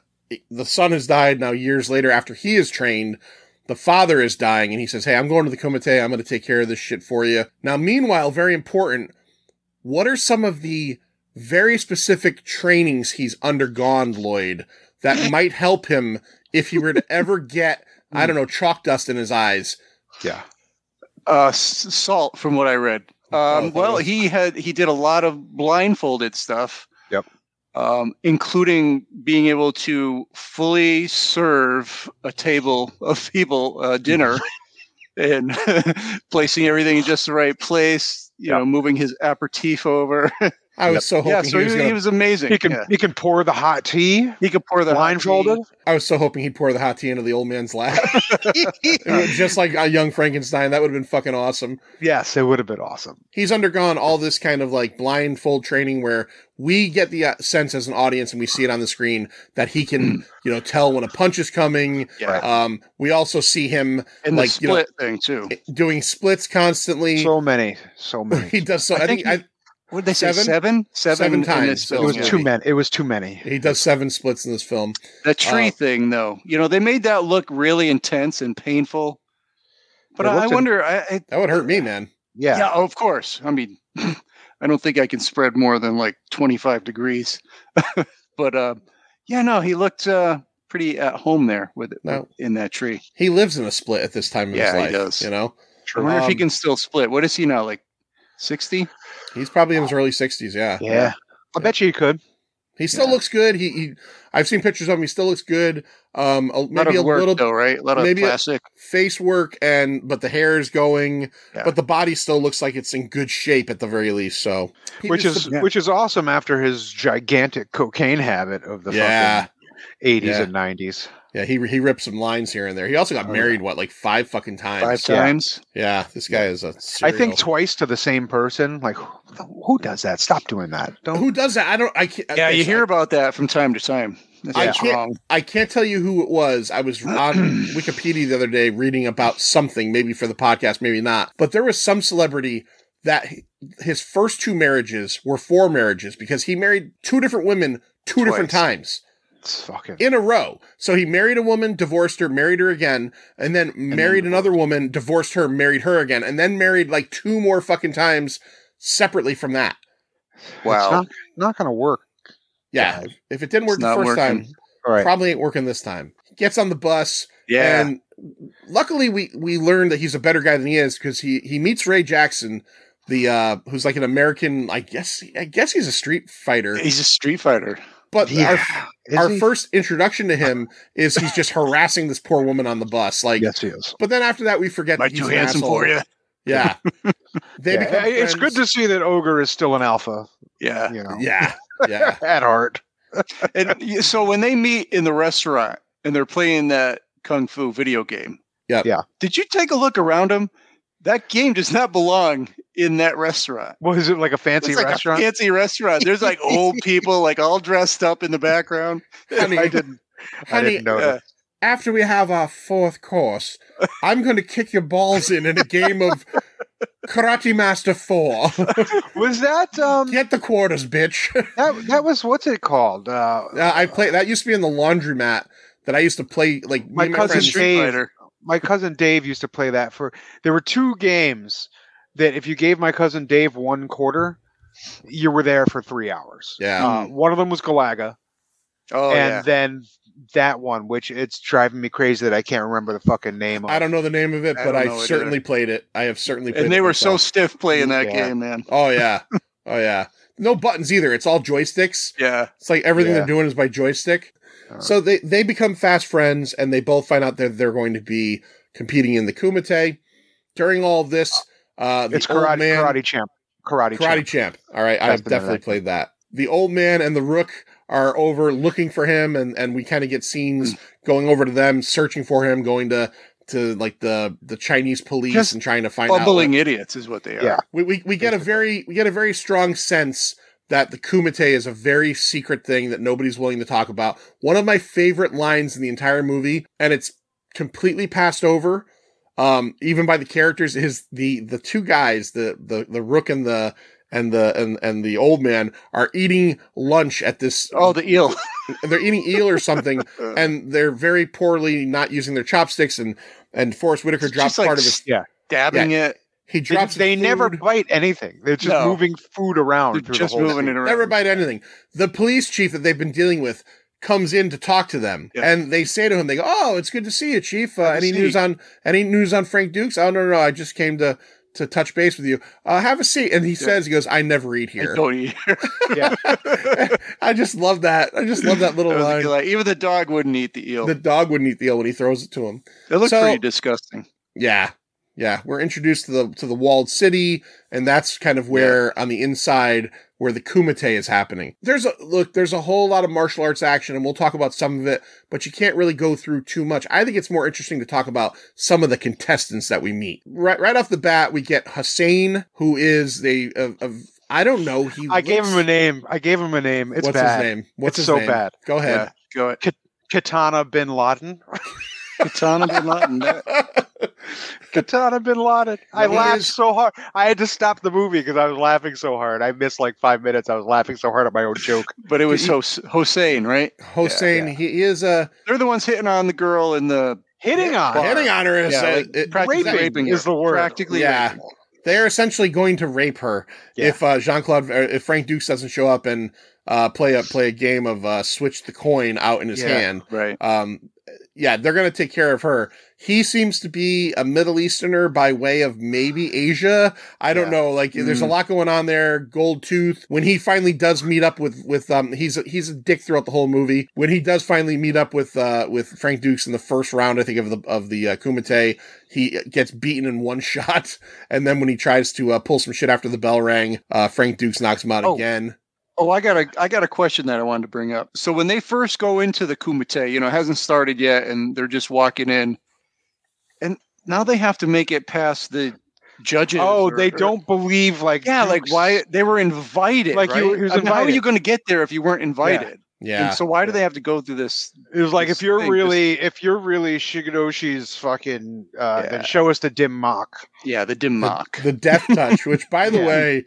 the son has died. Now years later, after he is trained, the father is dying, and he says, "Hey, I'm going to the Kumite. I'm going to take care of this shit for you." Now, meanwhile, very important, what are some of the very specific trainings he's undergone, Lloyd, that might help him if he were to ever get, I don't know, chalk dust in his eyes? Yeah. Salt, from what I read. Well, he did a lot of blindfolded stuff. Yep. Including being able to fully serve a table of people dinner and placing everything in just the right place, you know, moving his aperitif over. I was so hoping he was amazing. He can pour the hot tea. He could pour the blindfolded. I was so hoping he'd pour the hot tea into the old man's lap. Just like a young Frankenstein. That would have been fucking awesome. Yes, it would have been awesome. He's undergone all this kind of like blindfold training where we get the sense as an audience, and we see it on the screen, that he can, you know, tell when a punch is coming. Yeah. We also see him and like, the split thing too, doing splits constantly. So many. He does so. I think what did they say? Seven times. It was too many. It was too many. He does 7 splits in this film. The tree thing, though, you know, they made that look really intense and painful. But I wonder, that would hurt me, man. Yeah, of course. I mean, I don't think I can spread more than like 25 degrees. But he looked pretty at home there with it in that tree. He lives in a split at this time of his life. He does. You know, I wonder if he can still split. What is he now? Like 60? He's probably in his early 60s. Yeah. I bet you he could. He still looks good. I've seen pictures of him. He still looks good. Maybe a work, little, though, right? A lot of plastic face work, but the hair is going. Yeah. But the body still looks like it's in good shape at the very least. So, which is awesome after his gigantic cocaine habit of the fucking 80s and 90s. Yeah, he ripped some lines here and there. He also got married, like 5 fucking times? 5 times? Yeah, this guy is a serial. I think twice to the same person. Like, who does that? Stop doing that. Who does that? I can't. You hear about that from time to time. I can't tell you who it was. I was on Wikipedia the other day reading about something, maybe for the podcast, maybe not. But there was some celebrity that his first 2 marriages were 4 marriages because he married 2 different women 2 different times. In a row. So he married a woman, divorced her, married her again, and then married another woman, divorced her, married her again, and then married like 2 more fucking times separately from that. Wow. It's not going to work. Yeah. If it didn't work the first time, probably ain't working this time. He gets on the bus. Yeah. And luckily we learned that he's a better guy than he is because he meets Ray Jackson, who's like an American, I guess he's a street fighter. He's a street fighter. But our first introduction to him is he's just harassing this poor woman on the bus. Like, yes, he is. But then after that, we forget that he's too handsome for you. Yeah. It's good to see that Ogre is still an alpha. Yeah. You know. Yeah. At heart. And so when they meet in the restaurant and they're playing that Kung Fu video game. Yeah. Did you take a look around them? That game does not belong in that restaurant. Well, is it like a fancy restaurant? A fancy restaurant. There's like old people like all dressed up in the background. I didn't notice. after we have our fourth course, I'm going to kick your balls in a game of Karate Master 4. Was that Get the quarters, bitch. that was, what's it called? I play that used to be in the laundromat that I used to play, like my cousin friends. Dave. My cousin Dave used to play that there were 2 games that if you gave my cousin Dave 1 quarter, you were there for 3 hours. Yeah. One of them was Galaga. Oh, and then that one, which it's driving me crazy that I can't remember the fucking name of. I don't know the name of it, but I certainly played it. I have certainly played it. And they were so stiff playing that game, man. Oh, yeah. Oh, yeah. No buttons either. It's all joysticks. Yeah. It's like everything they're doing is by joystick. So they become fast friends, and they both find out that they're going to be competing in the Kumite. During all of this, it's Karate Champ. Karate Champ. All right, I've definitely played that. The old man and the Rook are over looking for him, and we kind of get scenes going over to them, searching for him, going to like the Chinese police just and trying to find bubbling idiots is what they are. Yeah, we get a very strong sense that the Kumite is a very secret thing that nobody's willing to talk about. One of my favorite lines in the entire movie, and it's completely passed over, even by the characters, is the 2 guys, the Rook and the old man are eating lunch at this. Oh, the eel. They're eating eel or something, and they're very poorly not using their chopsticks. And Forrest Whitaker drops part of his dabbing it. He drops. They never bite anything. They're just moving food around. They're just moving it around. Never bite anything. The police chief that they've been dealing with comes in to talk to them, and they say to him, "They go, oh, it's good to see you, Chief. Any news on Frank Dux? Oh no, I just came to touch base with you. Have a seat." And he goes, "I never eat here." I don't eat here. Yeah. I just love that. I just love that little line. Like, even the dog wouldn't eat the eel. The dog wouldn't eat the eel when he throws it to him. It looks pretty disgusting. Yeah. Yeah. We're introduced to the walled city, and that's kind of where on the inside where the Kumite is happening. There's a whole lot of martial arts action, and we'll talk about some of it, but you can't really go through too much. I think it's more interesting to talk about some of the contestants that we meet. Right off the bat, we get Hussein, who is I don't know. I gave him a name. It's What's bad. His name? What's it's his so name? bad. Go ahead. Yeah, go ahead. Katana bin Laden. Katana bin Laden. Katana bin Laden. I laughed so hard. I had to stop the movie because I was laughing so hard. I missed like 5 minutes. I was laughing so hard at my own joke. But it was Hossein, right? Hossein. Yeah. He is a. They're the ones hitting on the girl in the hitting on her is practically raping is the word. Practically, raping. They're essentially going to rape her if Frank Dux doesn't show up and play a game of switch the coin out in his hand. Right. They're going to take care of her. He seems to be a Middle Easterner by way of maybe Asia. I don't know. Like, there's a lot going on there. Gold tooth. When he finally does meet up with he's a dick throughout the whole movie. When he does finally meet up with Frank Dux in the first round, I think of the Kumite, he gets beaten in one shot. And then when he tries to pull some shit after the bell rang, Frank Dux knocks him out again. Oh, I got a question that I wanted to bring up. So when they first go into the Kumite, it hasn't started yet, and they're just walking in, and now they have to make it past the judges. Oh, they don't believe like why they were invited? Like right? How are you going to get there if you weren't invited? Yeah. And so why do they have to go through this? It was like if you're really Shigadoshi's fucking, then show us the dim mock. Yeah, the dim mock, the death touch, which by the way.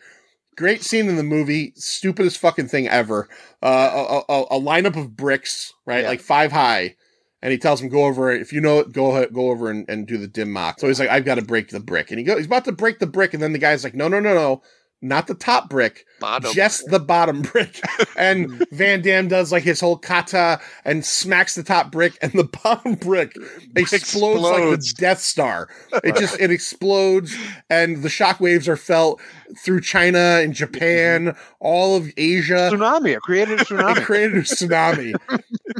Great scene in the movie. Stupidest fucking thing ever. A lineup of bricks, right? Like 5 high. And he tells him, go over it. If you know it, go over and do the dim mock. So he's like, I've got to break the brick. And he's about to break the brick. And then the guy's like, no. Not the top brick, just the bottom brick. And Van Damme does like his whole kata and smacks the top brick, and the bottom brick explodes like the Death Star. It explodes, and the shockwaves are felt through China and Japan, all of Asia. Tsunami. It created a tsunami.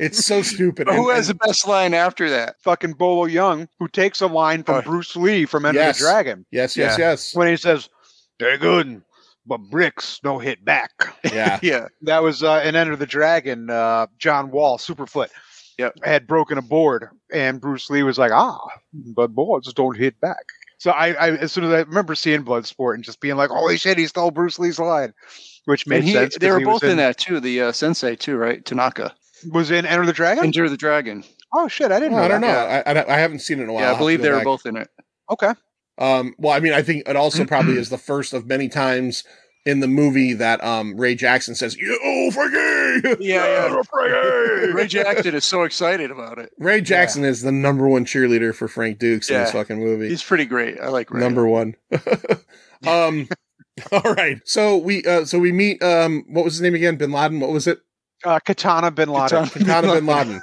It's so stupid. Who has the best line after that? Fucking Bolo Young, who takes a line from Bruce Lee from Enter the Dragon. Yes. When he says, "They're good, but bricks don't hit back." Yeah. Yeah. That was in Enter the Dragon, John Wall, Superfoot, had broken a board, and Bruce Lee was like, but boards don't hit back. So I as soon as I remember seeing Bloodsport and just being like, holy shit, he stole Bruce Lee's line, which made sense. They were both in that too, the sensei too, right? Tanaka. Was in Enter the Dragon? Enter the Dragon. Oh shit, I didn't know. I don't that. know. I haven't seen it in a while. Yeah, I believe they were both in it. Okay. Well, I mean, I think it also probably is the first of many times in the movie that Ray Jackson says, "Yo, Frankie!" Yeah. Frankie! Ray Jackson is so excited about it. Ray Jackson is the number one cheerleader for Frank Dux in this fucking movie. He's pretty great. I like Ray. Number one. All right. So we meet what was his name again? Bin Laden. What was it? Katana Bin Laden. Katana Bin Laden.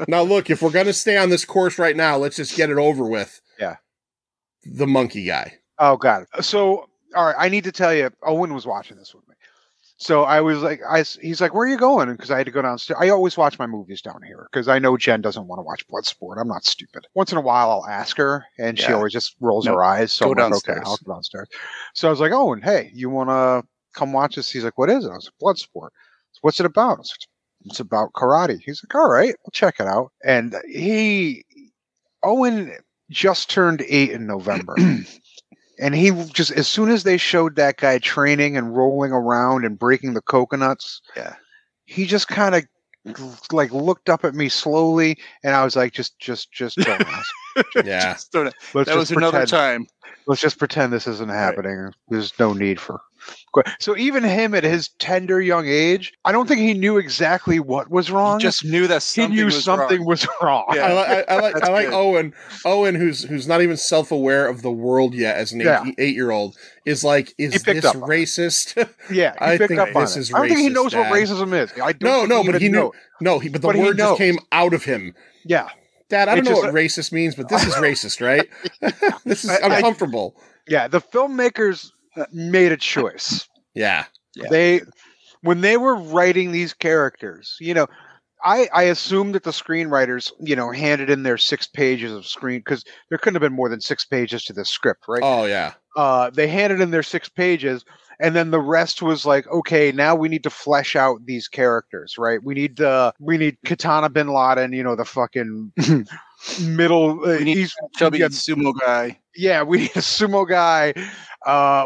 Now look, if we're gonna stay on this course right now, let's just get it over with. Yeah. The monkey guy. Oh god. So all right, I need to tell you, Owen was watching this with me. So I was like, he's like, where are you going? Because I had to go downstairs. I always watch my movies down here because I know Jen doesn't want to watch Bloodsport. I'm not stupid. Once in a while, I'll ask her, and she always just rolls her eyes. So I'm like, okay, I'll go downstairs. So I was like, Owen, hey, you want to come watch this? He's like, what is it? I was like, Bloodsport. So what's it about? I was like, it's about karate. He's like, all right, I'll check it out. And Owen just turned 8 in November. And he just, as soon as they showed that guy training and rolling around and breaking the coconuts, he just kind of like looked up at me slowly, and I was like, just don't ask. Yeah. That was another time. Let's just pretend this isn't happening. Right. There's no need for. So even him at his tender young age, I don't think he knew exactly what was wrong. He just knew that something was wrong. Yeah. I like Owen. Owen, who's not even self-aware of the world yet as an 8-year-old, is like, is this racist? Yeah, I think this is racist. I don't think he knows what racism is. But he knew. No, but the word just came out of him. Yeah. Dad, I don't know what racist means, but this is racist, right? This is uncomfortable. Yeah, the filmmakers made a choice. Yeah. When they were writing these characters, I assumed that the screenwriters, handed in their 6 pages of screen, because there couldn't have been more than 6 pages to this script, right? Oh, yeah. They handed in their 6 pages, and then the rest was like, okay, now we need to flesh out these characters, right? We need Katana Bin Laden, the fucking middle. We need chubby sumo guy. Yeah, we need a sumo guy.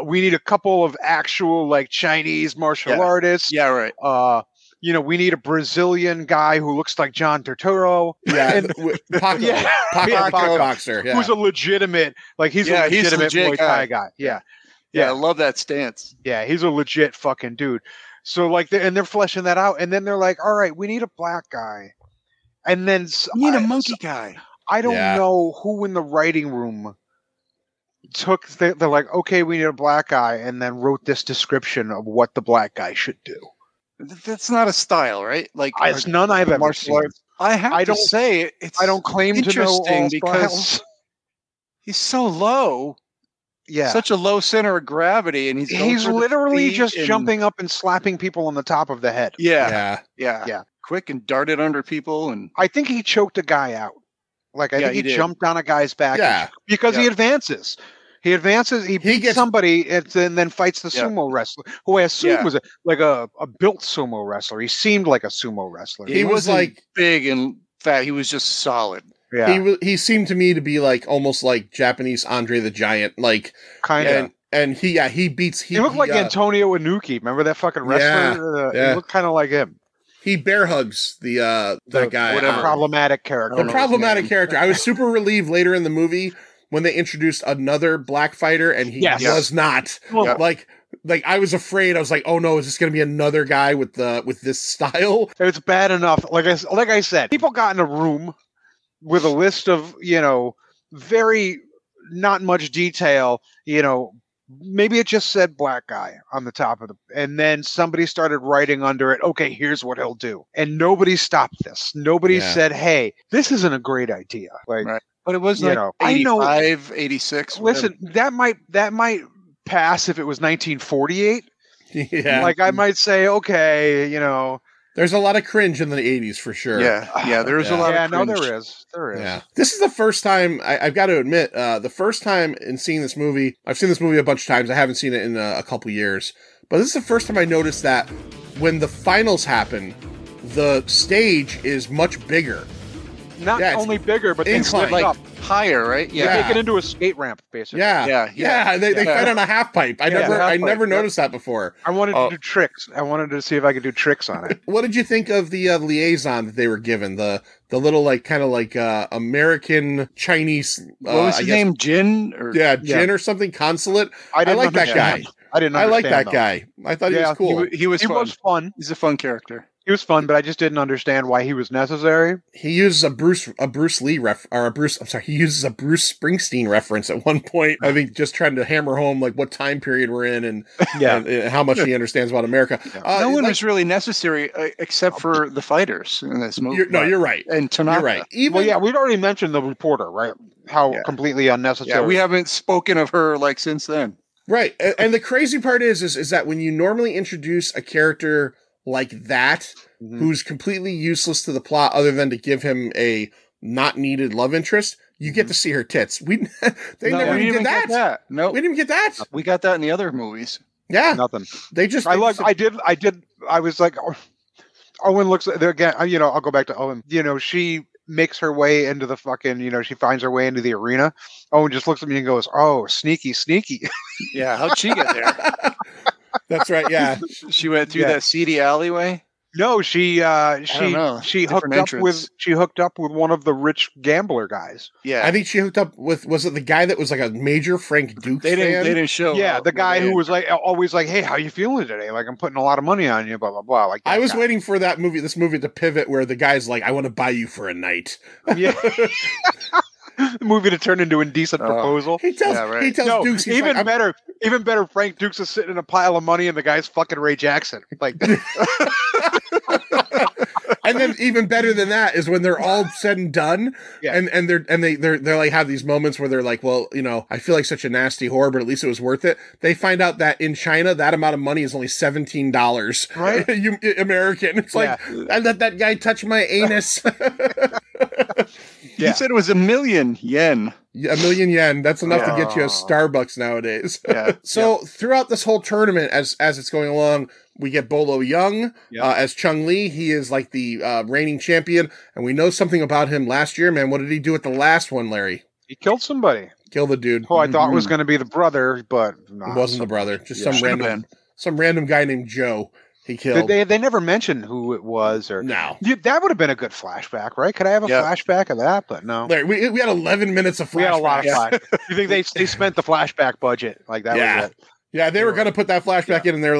We need a couple of actual like Chinese martial artists. Yeah, right. We need a Brazilian guy who looks like John Turturro. Yeah, Paco Boxer. Yeah. Who's a legitimate, he's a legitimate Muay Thai guy. Yeah. Yeah, I love that stance. Yeah, he's a legit fucking dude. So they're fleshing that out, and then they're like, all right, we need a black guy. And then we need a monkey guy. I don't know who in the writing room they're like, okay, we need a black guy, and then wrote this description of what the black guy should do. That's not a style, right? It's none I've ever seen. I don't say it's. I don't claim to know all because he's so low. Yeah, such a low center of gravity, and he's literally just jumping up and slapping people on the top of the head. Yeah. Quick and darted under people, and I think he choked a guy out. I think he jumped on a guy's back. Because he advances. He advances. He beats somebody, and then fights the sumo wrestler, who I assume was a built sumo wrestler. He seemed like a sumo wrestler. He was like big and fat. He was just solid. Yeah, he seemed to me to be almost like Japanese Andre the Giant, kind of. And he beats. He looked like Antonio Inoki. Remember that fucking wrestler? He looked kind of like him. He bear hugs the guy. Whatever. Problematic character. The problematic character. I was super relieved later in the movie when they introduced another black fighter, and he was not. I was afraid. I was like, oh no, is this going to be another guy with this style? It's bad enough. Like I said, people got in a room with a list of, very not much detail, maybe it just said black guy on the top of and then somebody started writing under it, okay, here's what he'll do. And nobody stopped this. Nobody said, hey, this isn't a great idea. Right. But it was 85, 86. Listen, that might pass if it was 1948. Yeah. I might say, okay, There's a lot of cringe in the 80s for sure. Yeah, there's a lot of cringe. Yeah, no, there is. Yeah. This is the first time, I've got to admit, the first time in seeing this movie, I've seen this movie a bunch of times, I haven't seen it in a couple years, but this is the first time I noticed that when the finals happen, the stage is much bigger. not Yeah, only bigger, but they incline. lift up. Higher, right? They make it into a skate ramp, basically. Yeah. They fight on a half pipe. I never noticed that before. I wanted to do tricks. I wanted to see if I could do tricks on it. What did you think of the liaison that they were given? The little kind of American Chinese. What was his name? Jin? Jin or something. Consulate. I like that guy. I didn't. I like that guy. I thought he was cool. He was fun. He's a fun character. He was fun, but I just didn't understand why he was necessary. He uses a Bruce Lee he uses a Bruce Springsteen reference at one point. I think just trying to hammer home what time period we're in and how much he understands about America. No one was really necessary except for the fighters in this movie. You're right. And Tanaka. You're right. We'd already mentioned the reporter, right? How completely unnecessary. Yeah, we haven't spoken of her since then. Right. And the crazy part is that when you normally introduce a character like that, who's completely useless to the plot other than to give him a not needed love interest, you get to see her tits. They never even did that. No, we didn't even get that. We got that in the other movies. Yeah. Nothing. I was like, Owen looks again, I'll go back to Owen. She makes her way into the fucking, she finds her way into the arena. Owen just looks at me and goes, "Oh, sneaky." Yeah. How'd she get there? That's right. Yeah. She went through that seedy alleyway. No, she hooked up with one of the rich gambler guys. Yeah, I think she hooked up with, was it the guy that was a major Frank Dux fan? They didn't show. Yeah, the guy who was always "Hey, how you feeling today? I'm putting a lot of money on you." Blah blah blah. I was waiting for this movie to pivot where the guy's "I want to buy you for a night." Yeah. The movie to turn into Indecent Proposal. He tells Dukes, even better. Frank Dukes is sitting in a pile of money, and the guy's fucking Ray Jackson. And then even better than that is when they're all said and done, and they're have these moments where they're well, I feel like such a nasty whore, but at least it was worth it. They find out that in China, that amount of money is only $17. Right, American. It's I let that guy touch my anus. He said it was 1 million yen. $1 million. That's enough to get you a Starbucks nowadays. Yeah. So throughout this whole tournament, as it's going along, we get Bolo Young as Chung Lee. He is the reigning champion, and we know something about him last year, man. What did he do at the last one, Larry? He killed somebody. Killed the dude. Oh, I thought it was going to be the brother, but it wasn't the brother. Just some random guy named Joe. He killed. They never mentioned who it was, or no. That would have been a good flashback, right? Could I have a flashback of that? But no. Larry, we had 11 minutes of flashback. We had a lot of flashback. You think they spent the flashback budget that was it? Yeah, they were going to put that flashback in, and they're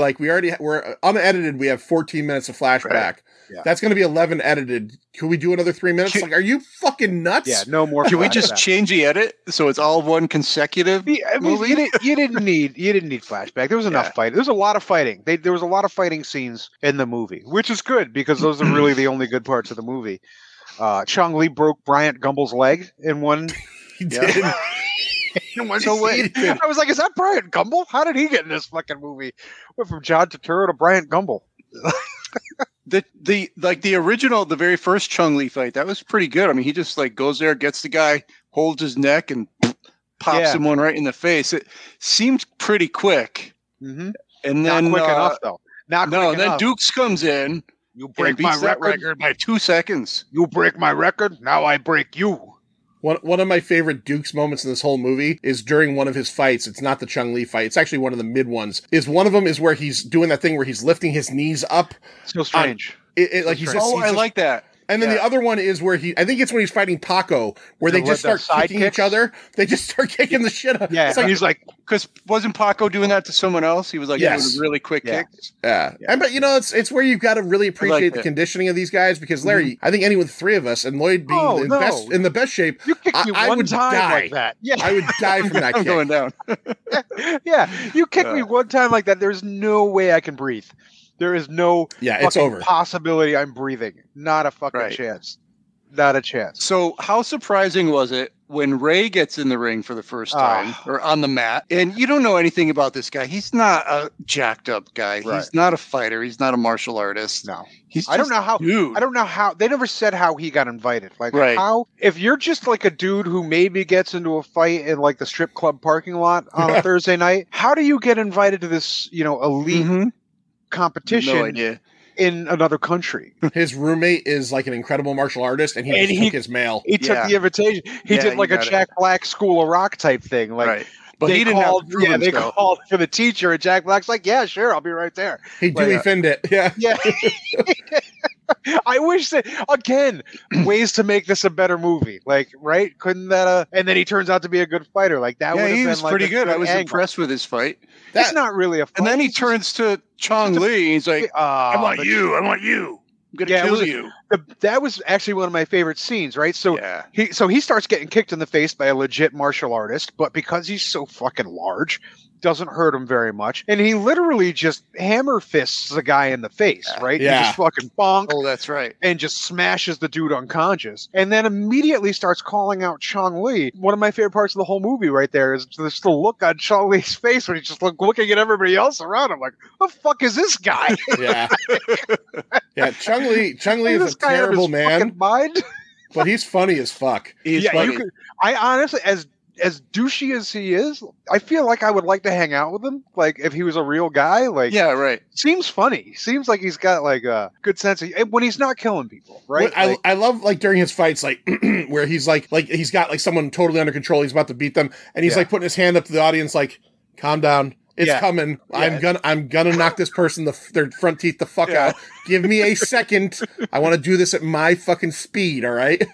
we're unedited. We have 14 minutes of flashback. Right. Yeah. That's going to be 11 edited. Can we do another 3 minutes? Are you fucking nuts? Yeah, no more. Can we just change the edit so it's all one consecutive movie? You didn't need flashback. There was enough fighting. There was a lot of fighting. There was a lot of fighting scenes in the movie, which is good because those are really the only good parts of the movie. Chung Lee broke Bryant Gumbel's leg in one. He did. No way. I was like, is that Bryant Gumbel? How did he get in this fucking movie? Went from John Turturro to Bryant Gumbel. The original, the very first Chung Lee fight, that was pretty good. I mean, he just goes there, gets the guy, holds his neck, and pops him one right in the face. It seemed pretty quick. Mm-hmm. And then not quick enough though. Then Dukes comes in. You break my record by 2 seconds. You break my record. Now I break you. One of my favorite Dukes moments in this whole movie is during one of his fights. It's not the Chung Lee fight. It's actually one of the mid ones. One of them is where he's doing that thing where he's lifting his knees up. So strange. I like that. And then the other one is where I think it's when he's fighting Paco, where they just start kicking each other. They just start kicking the shit out. Yeah, he's because wasn't Paco doing that to someone else? He was doing a really quick kick. Yeah. But it's where you've got to really appreciate the conditioning of these guys because Larry, I think any with three of us and Lloyd being in the best shape, you kicked me I one would time die. like that. Yeah, I would die from that I'm kick. going down. Yeah, you kicked me one time like that. There's no way I can breathe. There is no it's over. possibility I'm breathing. Not a fucking chance. Not a chance. So how surprising was it when Ray gets in the ring for the first time or on the mat and you don't know anything about this guy? He's not a jacked up guy. Right. He's not a fighter. He's not a martial artist. No. I don't know how they never said how he got invited. How if you're just a dude who maybe gets into a fight in the strip club parking lot on a Thursday night, how do you get invited to this, elite competition? No idea. in another country. His roommate is like an incredible martial artist, and he took his mail. He took the invitation. He did like a Jack Black School of Rock type thing. Like, but he didn't have to prove himself. They called for the teacher, and Jack Black's like, yeah, sure, I'll be right there. He Dewey Finned it. Yeah. I wish that, again, ways to make this a better movie. Like, right? Couldn't that, and then he turns out to be a good fighter. Like, that would have been he was like pretty good. I was angle. impressed with his fight. It's not really a fight. And then he turns to Chong Li, and he's like, I want you. I'm going to kill you. That was actually one of my favorite scenes, right? So he starts getting kicked in the face by a legit martial artist, but because he's so fucking large, doesn't hurt him very much. And he literally just hammer fists the guy in the face, right? Yeah. He just fucking bonk. Oh, that's right. And just smashes the dude unconscious. And then immediately starts calling out Chong Li. One of my favorite parts of the whole movie right there is just the look on Chong Li's face when he's just looking at everybody else around him like, what the fuck is this guy? Yeah. Yeah, Chong Li is a terrible man. Mind? But he's funny as fuck. He's funny. I honestly, as douchey as he is, I feel like I would like to hang out with him. Like, if he was a real guy, like, yeah, right. Seems funny. Seems like he's got like a good sense of when he's not killing people, right? I love like during his fights, like where he's like he's got like someone totally under control. He's about to beat them, and he's like putting his hand up to the audience, like, calm down. It's coming. Yeah. I'm gonna knock this person their front teeth the fuck out. Give me a second. I want to do this at my fucking speed. All right.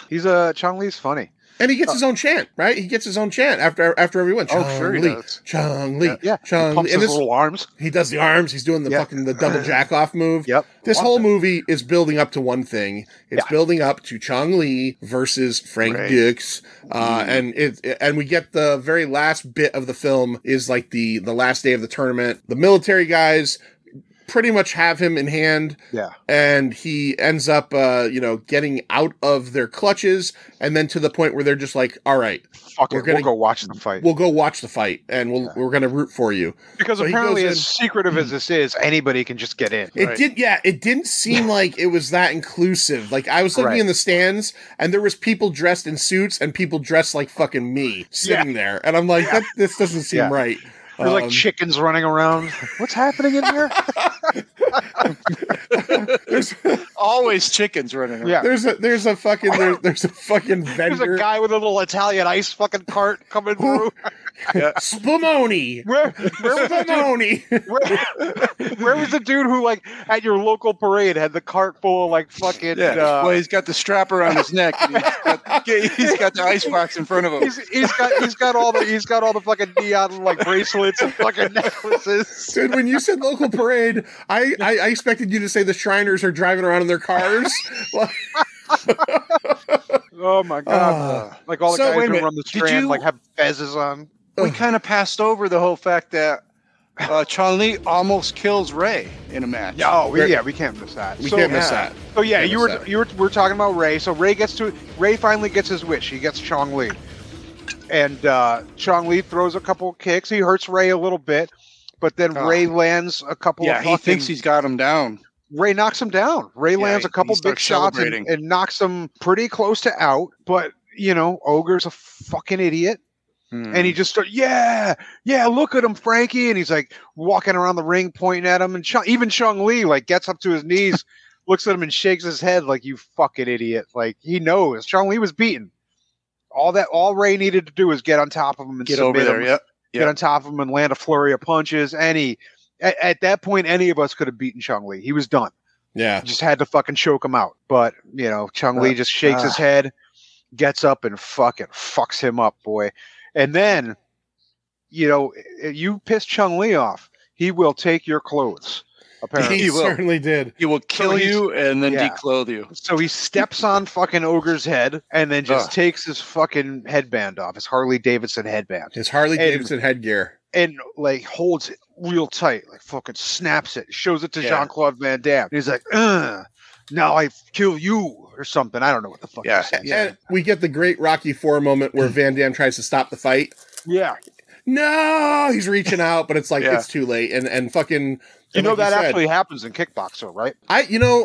He's Chong Li's funny. And he gets his own chant, right? He gets his own chant after everyone. Sure he does. Chong Li. Yeah. Chong He pumps Li. his little arms. He does the arms. He's doing the fucking the double jack off move. Yep. This whole movie is building up to one thing. It's building up to Chong Li versus Frank Dux. And we get the very last bit of the film is like the last day of the tournament. The military guys pretty much have him in hand. Yeah. And he ends up, getting out of their clutches, and then to the point where they're just like, all right, we'll go watch the fight. We'll go watch the fight, and we're going to root for you. Because apparently, as secretive as this is, anybody can just get in. It didn't seem like it was that inclusive. Like, I was looking in the stands, and there was people dressed in suits and people dressed like fucking me sitting there. And I'm like, this doesn't seem right. There's like chickens running around. What's happening in here? There's always chickens running around. Yeah. There's a fucking vendor. There's a guy with a little Italian ice fucking cart coming through. Spumoni. Where was the dude who, like, at your local parade had the cart full of like fucking? Well, he's got the strap around his neck. And he's got the ice box in front of him. He's got all the fucking neon like bracelets and fucking necklaces. Dude, when you said local parade, I expected you to say the Shriners are driving around in their cars. Oh my god! Like all the guys who run the Strand like have fezzes on. We kind of passed over the whole fact that Chong Li almost kills Ray in a match. We can't miss that. We can't miss that. So we're talking about Ray. So Ray finally gets his wish. He gets Chong Li, and Chong Li throws a couple of kicks. He hurts Ray a little bit, but then Ray lands a couple. He thinks he's got him down. Ray knocks him down. Ray lands a couple big shots and knocks him pretty close to out. But Ogre's a fucking idiot. And he just started, look at him, Frankie. And he's like walking around the ring, pointing at him. And even Chong Li like gets up to his knees, looks at him and shakes his head like, you fucking idiot. Like, he knows Chong Li was beaten. All Ray needed to do was get on top of him and get over there. Yep. Get on top of him and land a flurry of punches. And at that point, any of us could have beaten Chong Li. He was done. Yeah. Just had to fucking choke him out. But, Chong Li just shakes his head, gets up and fucking fucks him up, boy. And then, you piss Chong Li off, he will take your clothes. Apparently, he certainly did. He will kill you and then declothe you. So he steps on fucking Ogre's head and then just takes his fucking headband off, his Harley Davidson headband, his Harley Davidson headgear, and like holds it real tight, like fucking snaps it, shows it to Jean-Claude Van Damme. And he's like, now I kill you. Or something. I don't know what the fuck he says. And we get the great Rocky IV moment where Van Damme tries to stop the fight. Yeah. No, he's reaching out, but it's like it's too late. And fucking You know like that said, actually happens in Kickboxer, right?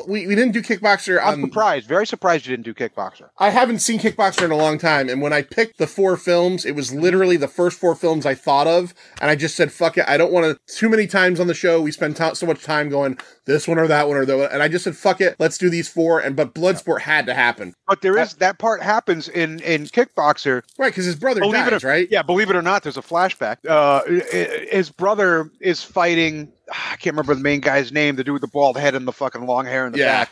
We didn't do Kickboxer. I'm surprised. Very surprised you didn't do Kickboxer. I haven't seen Kickboxer in a long time, and when I picked the 4 films, it was literally the first 4 films I thought of, and I just said, fuck it, I don't want to, too many times on the show, we spend so much time going, this one or that one or that one, and I just said, fuck it, let's do these 4, but Bloodsport had to happen. But there is, that part happens in Kickboxer. Right, because his brother dies, right? Yeah, believe it or not, there's a flashback. His brother is fighting, I can't remember the main guy's name, the dude with the bald head and the fucking long hair in the back.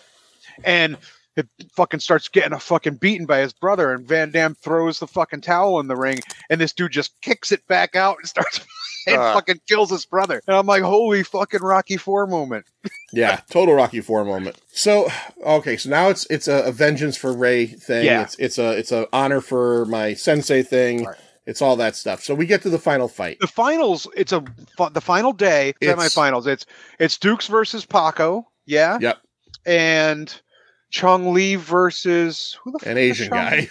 And it fucking starts getting a fucking beaten by his brother, and Van Damme throws the fucking towel in the ring, and this dude just kicks it back out and starts and fucking kills his brother. And I'm like, holy fucking Rocky IV moment. Yeah, total Rocky IV moment. So, okay, so now it's a vengeance for Ray thing. Yeah. It's a honor for my sensei thing. Right. It's all that stuff. So we get to the final fight. The finals, the final day, semifinals. It's Dukes versus Paco. Yeah. Yep. And Chong Li versus who the fuck? An Asian guy.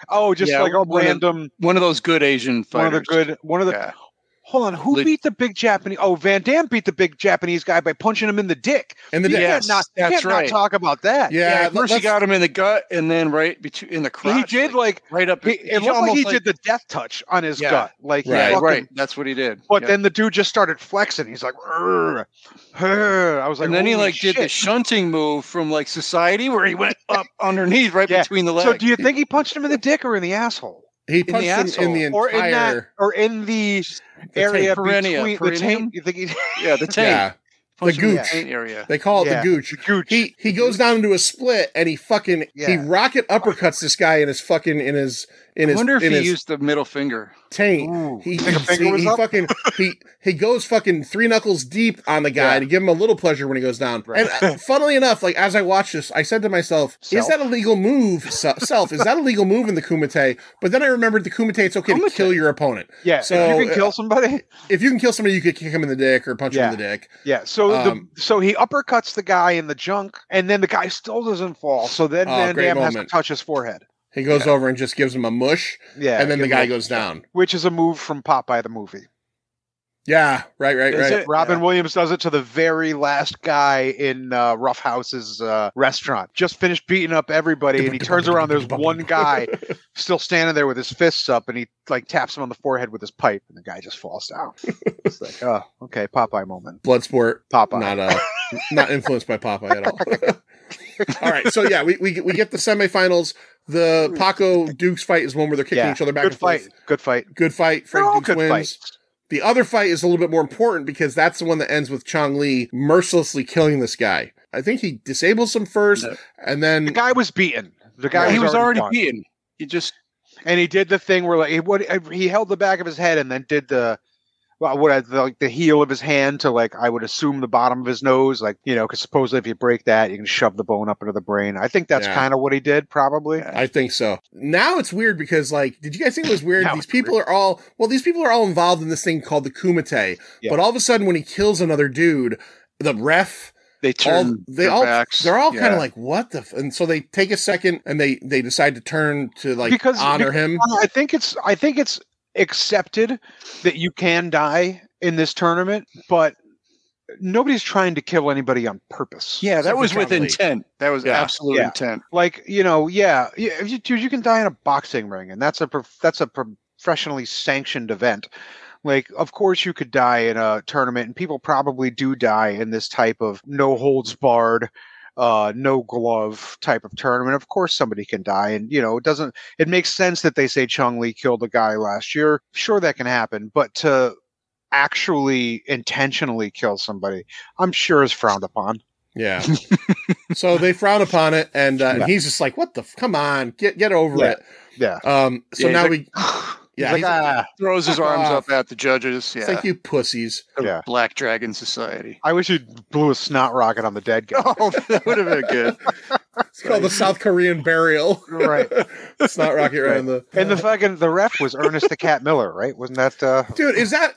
Oh, just like a random one of those good Asian fighters. Hold on, who beat the big Japanese? Oh, Van Damme beat the big Japanese guy by punching him in the dick. In the dick. Yes, that's right. Not talk about that. Yeah, first he got him in the gut, and then right in the crotch. He did right up. It looked like he did the death touch on his gut. Like right. That's what he did. But then the dude just started flexing. He's like, I was like, and then he did the shunting move from like Society, where he went up underneath, between the legs. So do you think he punched him in the dick or in the asshole? He punched him in the entire, or in the area between the taint. You think the taint. Yeah. The gooch area. They call it the gooch. He goes down into a split and he rocket uppercuts this guy in his fucking I wonder if he used the middle finger. Taint. Ooh, he goes fucking 3 knuckles deep on the guy to give him a little pleasure when he goes down. Right. And funnily enough, like as I watched this, I said to myself, is that a legal move? Is that a legal move in the Kumite? But then I remembered the Kumite, it's okay to kill your opponent. Yeah. So if you can kill somebody. If you can kill somebody, you could kick him in the dick or punch him in the dick. Yeah. So so he uppercuts the guy in the junk, and then the guy still doesn't fall. So then Van Damme has to touch his forehead. He goes over and just gives him a mush, and then the guy goes down. Which is a move from Popeye the movie. Yeah, right. Robin Williams does it to the very last guy in Rough House's restaurant. Just finished beating up everybody, and he turns around. There's one guy still standing there with his fists up, and he taps him on the forehead with his pipe, and the guy just falls down. It's like, oh, okay, Popeye moment. Bloodsport, Popeye, not influenced by Popeye at all. All right, so yeah, we get the semifinals. The Paco Dukes fight is one where they're kicking each other back and forth. Good fight. Frank Dukes wins. Fights. The other fight is a little bit more important because that's the one that ends with Chong Li mercilessly killing this guy. I think he disables him first, and then the guy was beaten. He was already beaten. And he did the thing where he held the back of his head and then did the heel of his hand to I would assume the bottom of his nose, because supposedly if you break that, you can shove the bone up into the brain. I think that's kind of what he did, probably. I think so. Now it's weird because did you guys think it was weird? These people are all involved in this thing called the Kumite, but all of a sudden when he kills another dude, the ref. They turn they're all kind of like, what the and so they take a second and they decide to turn to honor him. I think it's accepted that you can die in this tournament, but nobody's trying to kill anybody on purpose. Yeah, that was with intent. That was absolute intent. You can die in a boxing ring, and that's a professionally sanctioned event. Of course you could die in a tournament, and people probably do die in this type of no holds barred, no glove type of tournament. Of course somebody can die, and it makes sense that they say Chong Li killed a guy last year. Sure, that can happen, but to actually intentionally kill somebody, I'm sure is frowned upon. Yeah. So they frown upon it, and he's just like, what the come on, get over it. Yeah. So now we Yeah, he throws his arms up at the judges. Yeah. It's like, you pussies. Yeah. Black Dragon Society. I wish he blew a snot rocket on the dead guy. Oh, that would have been good. It's called the South Korean burial. Right. Snot rocket right in the... And the ref was Ernest the Cat Miller, right? Wasn't that... Dude, is that...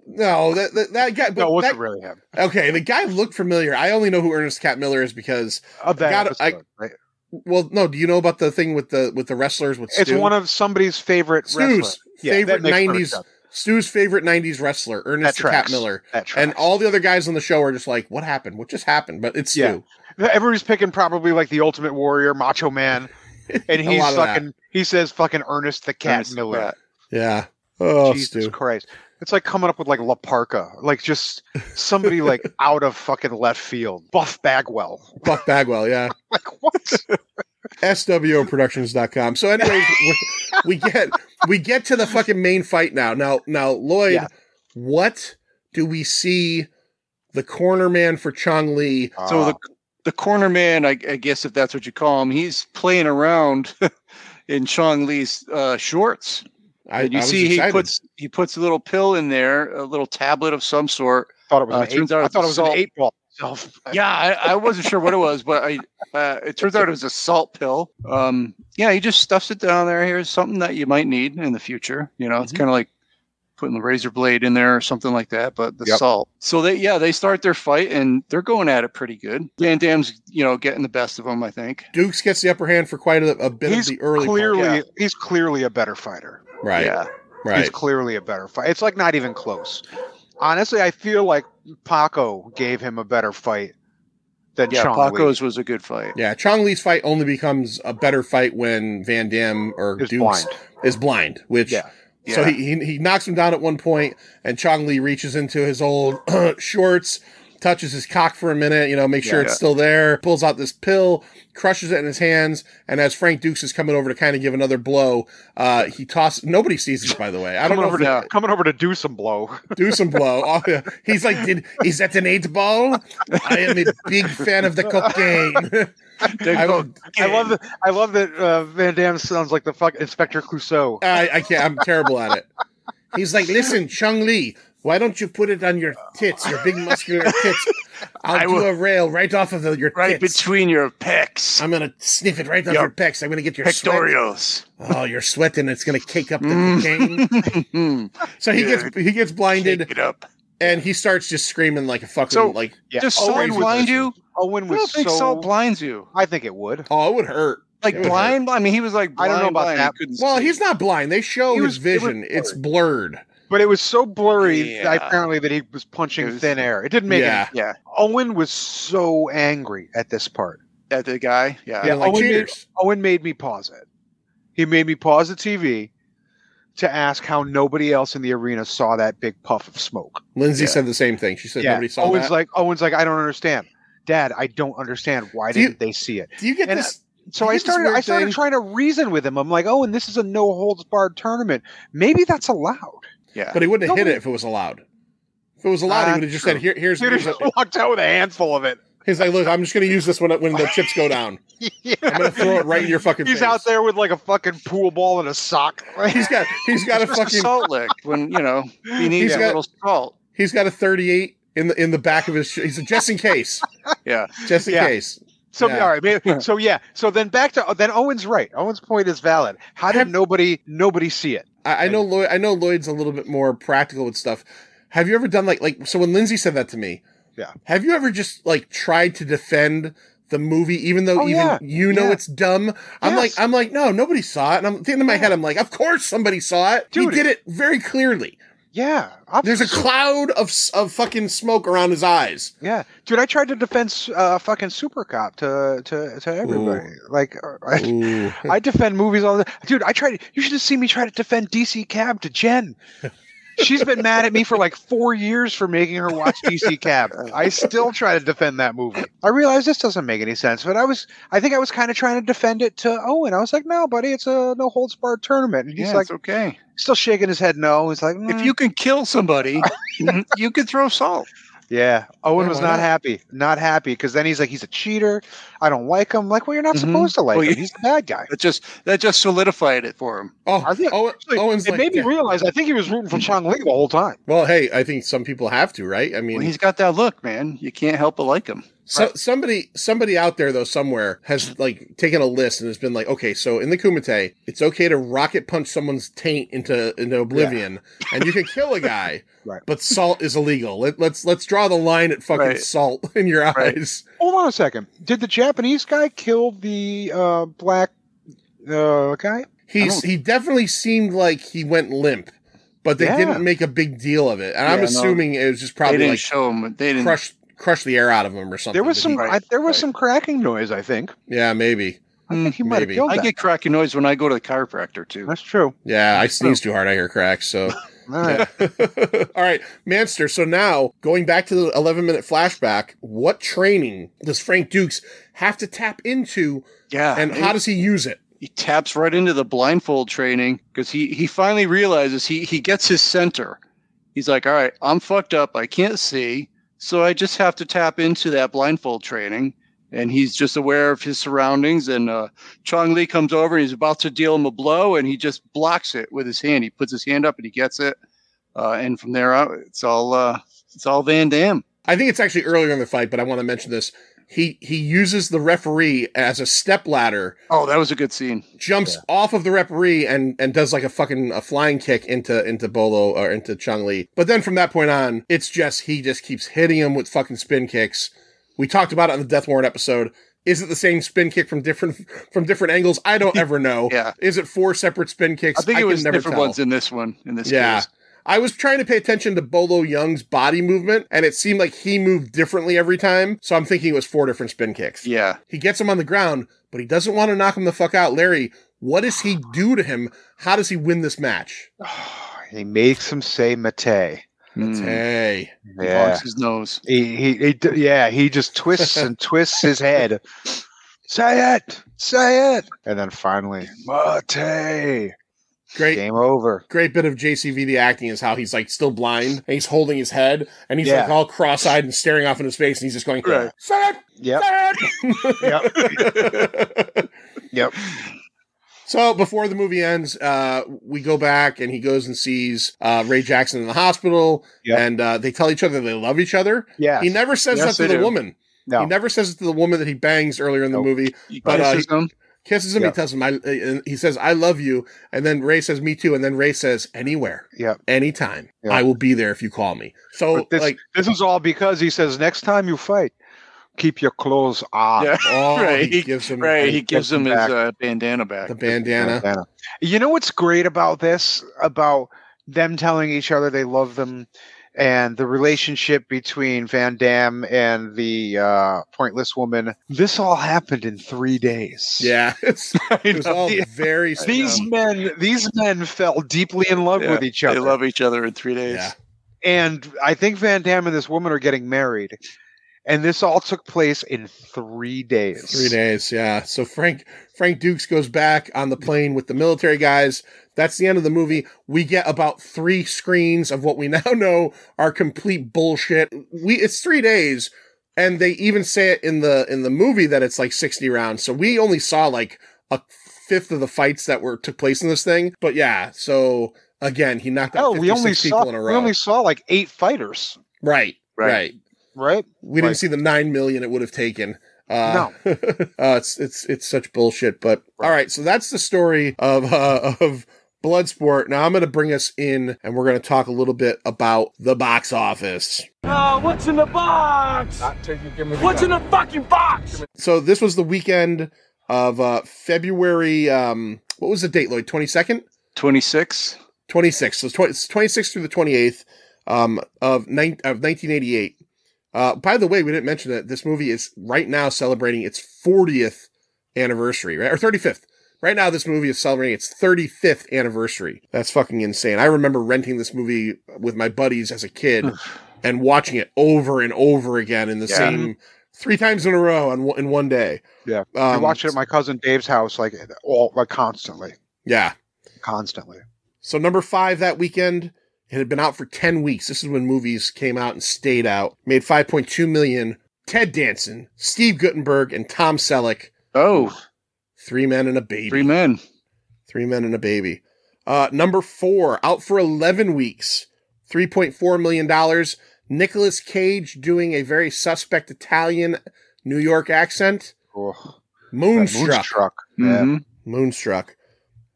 No, that guy... No, it wasn't really him. Okay, the guy looked familiar. I only know who Ernest the Cat Miller is because... Of that episode, right? Well, no, do you know about the thing with the wrestlers with Stu? It's one of somebody's favorite wrestlers. Favorite 90s. Stu's favorite 90s wrestler, Ernest the Cat Miller. And all the other guys on the show are just like, what happened? What just happened? But it's Stu. Everybody's picking probably like the Ultimate Warrior, Macho Man. And he says fucking Ernest the Cat Miller. Yeah. Oh, Jesus Stu. Christ. It's like coming up with like La Parka. Like just somebody like out of fucking left field. Buff Bagwell. Yeah. Like what? SWOproductions.com. So anyways, we get to the fucking main fight now. Now Lloyd, what do we see the corner man for Chong Li? So the corner man, I guess if that's what you call him, he's playing around in Chong Li's shorts. You see he puts a little pill in there, a little tablet of some sort. I thought it was an 8-ball. Yeah, I wasn't sure what it was, but it turns out it was a salt pill. He just stuffs it down there. Here's something that you might need in the future. You know, it's kind of like putting the razor blade in there or something like that, but the salt. So they start their fight and they're going at it pretty good. Van Damme's, getting the best of them, I think. Dukes gets the upper hand for quite a bit of the early part. He's clearly a better fighter. Right. Yeah. Right. He's clearly a better fighter. It's like not even close. Honestly, I feel like Paco gave him a better fight than Chong Li. Paco's was a good fight. Yeah, Chong Li's fight only becomes a better fight when Van Damme or Dukes is blind, which... Yeah. So he knocks him down at one point, and Chong Li reaches into his old shorts, touches his cock for a minute, make sure it's still there, pulls out this pill, crushes it in his hands, and as Frank Dux is coming over to kind of give another blow, he tosses... Nobody sees this, by the way. I don't know coming over to do some blow. Do some blow. Oh, yeah. He's like, is that an 8-ball? I am a big fan of the cocaine. I love that Van Damme sounds like the fuck Inspector Clouseau. I can't. I'm terrible at it. He's like, listen, Chong Li, why don't you put it on your tits, your big muscular tits? I'll do a rail right off of your tits. Right between your pecs. I'm going to sniff it right off your pecs. I'm going to get your pectorials. Sweat. Oh, you're sweating. It's going to cake up the cocaine. So he gets blinded. Shake it up. And he starts just screaming like a fucking Just salt blind you? Owen was I don't think salt blinds you. I think it would. Oh, it would hurt. Like blind? I mean, he was like blind. I don't know about that. Well, he's not blind. They show his vision. It's blurred. But it was so blurry apparently that he was punching thin air. It didn't make it. Yeah. Owen was so angry at this part. At the guy? Yeah. Owen made me pause it. He made me pause the TV to ask how nobody else in the arena saw that big puff of smoke. Lindsay said the same thing. She said nobody saw that. Owen's like, I don't understand. Dad, I don't understand. Why didn't they see it? Do you get this? So I started trying to reason with him. I'm like, Owen, this is a no holds barred tournament. Maybe that's allowed. Yeah. But he wouldn't have hit it if it was allowed. If it was allowed, he would have just said, here's walked out with a handful of it. He's like, look, I'm just going to use this when the chips go down. I'm going to throw it right in your fucking face. He's out there with like a fucking pool ball and a sock. He's got a fucking salt lick when, he needs a little salt. He's got a 38 in the back of his he's just in case. Yeah. Just in case. So all right, so then back to Owen's right. Owen's point is valid. How did nobody see it? I know Lloyd's a little bit more practical with stuff. Have you ever done like so when Lindsay said that to me? Yeah. Have you ever just like tried to defend the movie even though it's dumb? I'm like no, nobody saw it. And I'm thinking in my head, I'm like, of course somebody saw it. Dude, he did it very clearly. Yeah. There's a cloud of fucking smoke around his eyes. Yeah. Dude, I tried to defend fucking Super Cop to everybody. Ooh. Like, I defend movies all the time. Dude, you should have seen me try to defend DC Cab to Jen. She's been mad at me for like 4 years for making her watch DC Cab. I still try to defend that movie. I realize this doesn't make any sense, but I think I was kind of trying to defend it to Owen. I was like, no, buddy, it's a no holds barred tournament. And he's like, it's okay. Still shaking his head no. He's like, if you can kill somebody, you could throw salt. Yeah. Owen was not happy. Not happy because then he's like, he's a cheater. I don't like him. Like, well, you're not supposed to like him. He's the bad guy. That just solidified it for him. Oh, I think Owen's it made me realize I think he was rooting for Chong Li the whole time. Well, hey, I think some people have to, right? I mean, he's got that look, man. You can't help but like him. So somebody out there though somewhere has like taken a list and has been like, okay, so in the Kumite, it's okay to rocket punch someone's taint into oblivion, and you can kill a guy, right? But salt is illegal. Let's draw the line at fucking salt in your eyes. Hold on a second. Did the Japanese guy kill the black guy? He definitely seemed like he went limp. but they didn't make a big deal of it. And I'm assuming it was just probably like show him. They didn't crush the air out of him or something. There was some cracking noise, I think. Yeah, maybe. I think he might have killed that. I get cracking noise when I go to the chiropractor too. That's true. Yeah, I sneeze too hard, I hear cracks. So, all right, all right, Manster. So now going back to the 11-minute flashback, what training does Frank Dux have to tap into? Yeah, and how does he use it? He taps right into the blindfold training because he finally realizes he gets his center. He's like, all right, I'm fucked up. I can't see. So I just have to tap into that blindfold training. And he's just aware of his surroundings. And Chong Li comes over and he's about to deal him a blow. And he just blocks it with his hand. He puts his hand up and he gets it. And from there out, it's all Van Damme. I think it's actually earlier in the fight, but I want to mention this. He uses the referee as a stepladder. Oh, that was a good scene. Jumps off of the referee and does like a flying kick into Bolo or into Chong Li. But then from that point on, it's just he just keeps hitting him with fucking spin kicks. We talked about it on the Death Warrant episode. Is it the same spin kick from different angles? I don't ever know. Yeah. Is it 4 separate spin kicks? I think it was never different tell. ones in this one. In this case. I was trying to pay attention to Bolo Young's body movement, and it seemed like he moved differently every time. So I'm thinking it was 4 different spin kicks. Yeah. He gets him on the ground, but he doesn't want to knock him the fuck out. Larry, what does he do to him? How does he win this match? He makes him say Mate. Mate. He honks his nose. He just twists and twists his head. Say it. And then finally, Mate. Great. Game over. Great bit of JCVD acting is how he's like still blind and he's holding his head and he's like all cross-eyed and staring off in his face and he's just going, say it! Yep. Say it! Yep. So before the movie ends, we go back and he goes and sees Ray Jackson in the hospital and they tell each other they love each other. Yeah. He never says that to the woman. No. He never says it to the woman that he bangs earlier in the movie. But kisses him. He tells him, he says, I love you. And then Ray says, me too. And then Ray says, anywhere, anytime. I will be there if you call me. So this is all because he says, next time you fight, keep your clothes on. Yeah. Oh, right. He gives him his bandana back. The bandana. You know what's great about this? About them telling each other they love them and the relationship between Van Damme and the pointless woman. This all happened in 3 days. Yeah. It was all very These men fell deeply in love with each other. They love each other in 3 days. Yeah. And I think Van Damme and this woman are getting married. And this all took place in 3 days. 3 days, yeah. So Frank Dux goes back on the plane with the military guys. That's the end of the movie. We get about 3 screens of what we now know are complete bullshit. It's 3 days, and they even say it in the movie that it's like 60 rounds. So we only saw like a fifth of the fights that took place in this thing. But yeah, so again, he knocked out 56 people in a row. We only saw like 8 fighters. Right. We didn't see the 9 million it would have taken. No. It's such bullshit. But all right, so that's the story of Bloodsport. Now I'm going to bring us in, and we're going to talk a little bit about the box office. What's in the box? What's in the fucking box? So this was the weekend of February. What was the date, Lloyd? 22nd? 26. 26. So it's 26th through the 28th of 1988. By the way, we didn't mention that this movie is right now celebrating its 40th anniversary, right? Or 35th. Right now, this movie is celebrating its 35th anniversary. That's fucking insane. I remember renting this movie with my buddies as a kid and watching it over and over again in the same 3 times in a row in one day. Yeah. I watched it at my cousin Dave's house like constantly. Yeah. Constantly. So number 5 that weekend, it had been out for 10 weeks. This is when movies came out and stayed out. Made $5.2 million. Ted Danson, Steve Guttenberg, and Tom Selleck. Oh. 3 men and a baby. 3 men. 3 men and a baby. Number 4, out for 11 weeks. $3.4 million. Nicolas Cage doing a very suspect Italian New York accent. Oh, Moonstruck. Yeah. Moonstruck.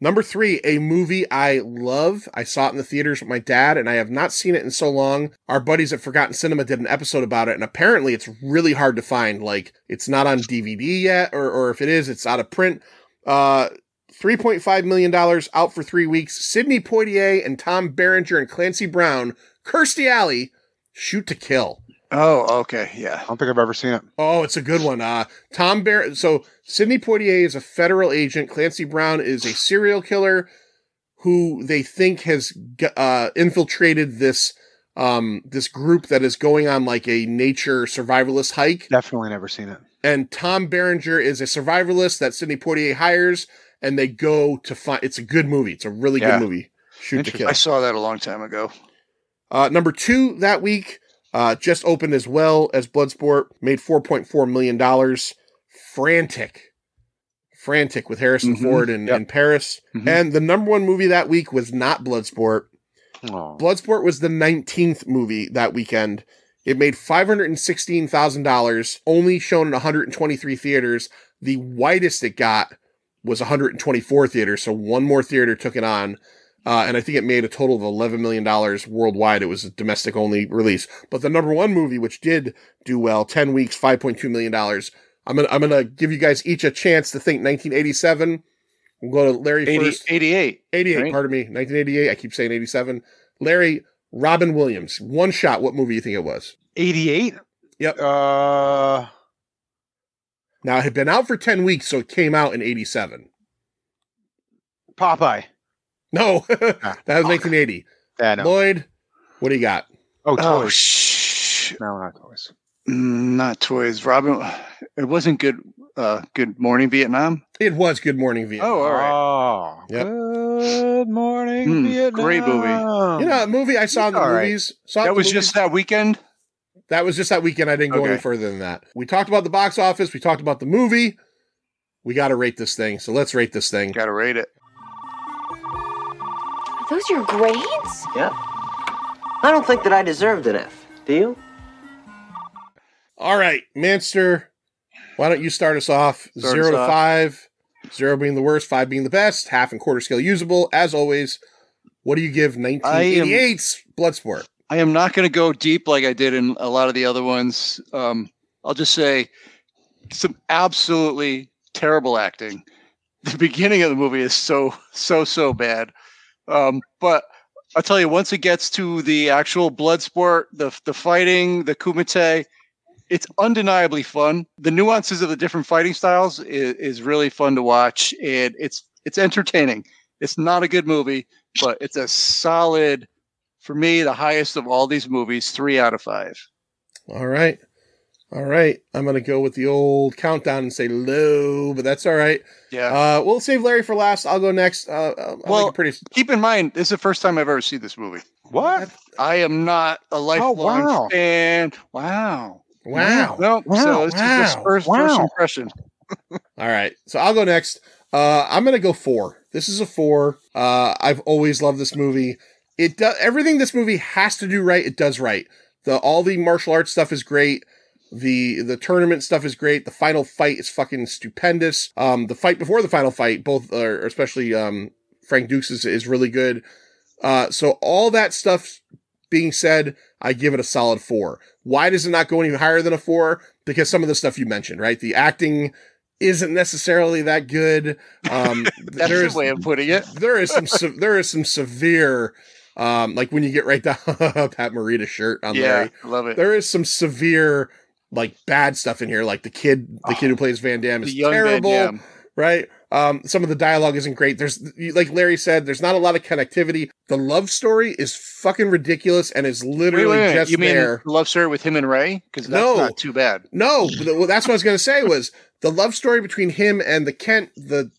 Number 3, a movie I love. I saw it in the theaters with my dad, and I have not seen it in so long. Our buddies at Forgotten Cinema did an episode about it, and apparently it's really hard to find. Like, it's not on DVD yet, or if it is, it's out of print. $3.5 million, out for 3 weeks. Sidney Poitier and Tom Berenger and Clancy Brown, Kirstie Alley, Shoot to Kill. Oh, okay, yeah. I don't think I've ever seen it. Oh, it's a good one. So Sidney Poitier is a federal agent. Clancy Brown is a serial killer who they think has infiltrated this group that is going on like a nature survivalist hike. Definitely never seen it. And Tom Berenger is a survivalist that Sidney Poitier hires, and they go to find. It's a good movie. It's a really good movie. Shoot to Kill. I saw that a long time ago. Number 2 that week. Just opened as well as Bloodsport, made $4.4 million. Frantic with Harrison Ford and Paris. Mm-hmm. And the number 1 movie that week was not Bloodsport. Aww. Bloodsport was the 19th movie that weekend. It made $516,000, only shown in 123 theaters. The widest it got was 124 theaters, so one more theater took it on. And I think it made a total of $11 million worldwide. It was a domestic-only release. But the number 1 movie, which did do well, 10 weeks, $5.2 million. I'm gonna give you guys each a chance to think 1987. We'll go to Larry first. 88. 88, right? Pardon me. 1988. I keep saying 87. Larry, Robin Williams. One shot. What movie do you think it was? 88? Yep. Now, it had been out for 10 weeks, so it came out in 87. Popeye. No, that was 1980. Yeah, no. Lloyd, what do you got? Oh, toys. No, not toys. Not toys. Robin, it wasn't Good Morning Vietnam. It was Good Morning Vietnam. Oh, all right. Oh, yep. Good Morning Vietnam. Great movie. You know, a movie I saw in the movies. That was just that weekend? That was just that weekend. I didn't go any further than that. We talked about the box office. We talked about the movie. We got to rate this thing. So let's rate this thing. Got to rate it. Are those your grades? Yep. I don't think that I deserved an F. Do you? All right, Manster, why don't you start us off? 0 to 5. 0 being the worst, 5 being the best, half and quarter scale usable. As always, what do you give 1988's Bloodsport? I am not going to go deep like I did in a lot of the other ones. I'll just say some absolutely terrible acting. The beginning of the movie is so bad. But I'll tell you, once it gets to the actual Bloodsport, the fighting, the Kumite, it's undeniably fun. The nuances of the different fighting styles is really fun to watch, and it's entertaining. It's not a good movie, but it's a solid, for me, the highest of all these movies, 3 out of 5. All right. I'm going to go with the old countdown and say low, but that's all right. Yeah. We'll save Larry for last. I'll go next. Keep in mind, this is the first time I've ever seen this movie. What? I am not a lifelong fan. Wow. No, so this is just first impression. All right. So I'll go next. I'm going to go 4. This is a 4. I've always loved this movie. It does everything this movie has to do right. It does right. All the martial arts stuff is great. The tournament stuff is great. The final fight is fucking stupendous. The fight before the final fight, especially Frank Dux is really good. So all that stuff being said, I give it a solid 4. Why does it not go any higher than a 4? Because some of the stuff you mentioned, right? The acting isn't necessarily that good. That's a way of putting it. There is some severe, like when you get right down Pat Morita shirt on Larry. Yeah, I love it. There is some severe, like, bad stuff in here. Like the kid who plays Van Damme is terrible, Van Damme. Right? Some of the dialogue isn't great. There's, like Larry said, there's not a lot of connectivity. The love story is fucking ridiculous and is literally just there. You mean the love story with him and Ray? Because that's not too bad. No, that's what I was going to say was the love story between him and the Kent, the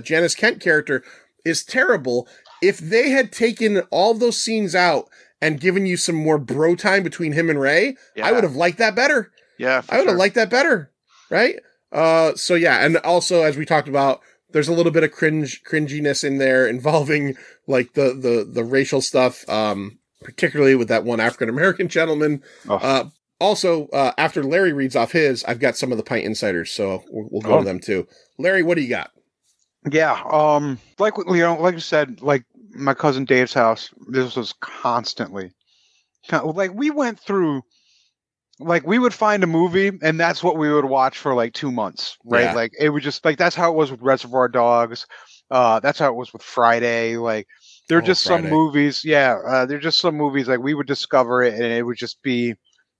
Janice Kent character is terrible. If they had taken all those scenes out and given you some more bro time between him and Ray, I would have liked that better. Yeah, I would have liked that better. Right? So yeah, and also as we talked about, there's a little bit of cringiness in there involving like the racial stuff, particularly with that one African American gentleman. Also, after Larry reads off his, I've got some of the Pint Insiders, so we'll go to them too. Larry, what do you got? Yeah, like you said, like my cousin Dave's house, this was constantly, like we went through. Like we would find a movie and that's what we would watch for like 2 months, right? Yeah. Like it would just like, that's how it was with Reservoir Dogs. That's how it was with Friday. Like, there are just Friday. some movies. Yeah, there are just some movies like we would discover it and it would just be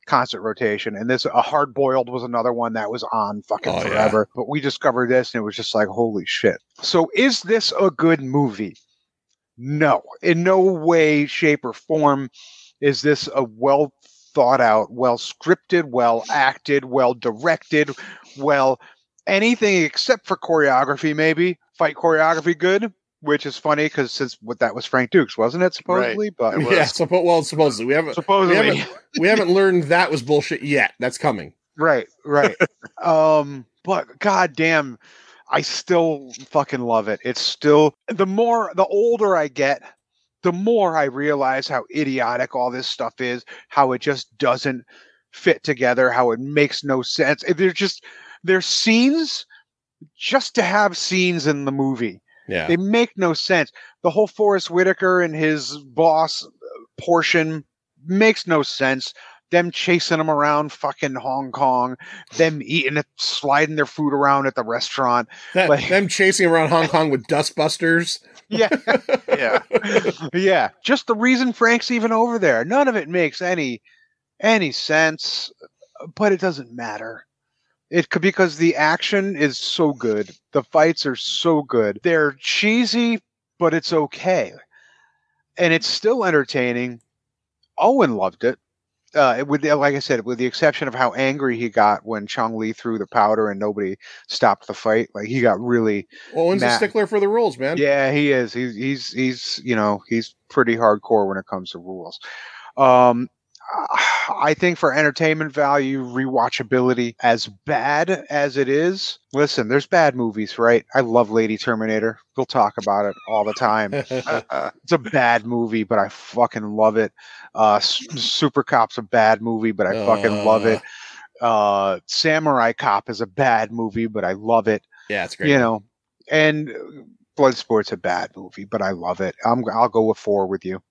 constant rotation. And this, Hard Boiled was another one that was on fucking forever. Yeah. But we discovered this and it was just like, holy shit. So is this a good movie? No, in no way, shape, or form is this a well thought out, well scripted, well acted, well directed, well anything except for choreography, maybe. Fight choreography good, which is funny because since that was Frank Dux, wasn't it, supposedly? Right. But yeah, supposedly. We haven't learned that was bullshit yet. That's coming. Right. But goddamn, I still fucking love it. It's still the older I get, the more I realize how idiotic all this stuff is, how it just doesn't fit together, how it makes no sense. There's scenes just to have scenes in the movie. Yeah. They make no sense. The whole Forrest Whitaker and his boss portion makes no sense. Them chasing them around fucking Hong Kong, them eating it, sliding their food around at the restaurant. Them chasing around Hong Kong with dustbusters. Yeah. Yeah. Just the reason Frank's even over there. None of it makes any sense, but it doesn't matter. It could, because the action is so good. The fights are so good. They're cheesy, but it's okay. And it's still entertaining. Owen loved it. Like I said, with the exception of how angry he got when Chong Li threw the powder and nobody stopped the fight. Like, he got really Owen's a stickler for the rules, man. Yeah, he is. He's pretty hardcore when it comes to rules. I think for entertainment value, rewatchability, as bad as it is, listen, there's bad movies, right? I love Lady Terminator. We'll talk about it all the time. It's a bad movie, but I fucking love it. Super Cop's a bad movie, but I fucking love it. Samurai Cop is a bad movie, but I love it. Yeah, it's great. And Bloodsport's a bad movie, but I love it. I'll go with 4 with you.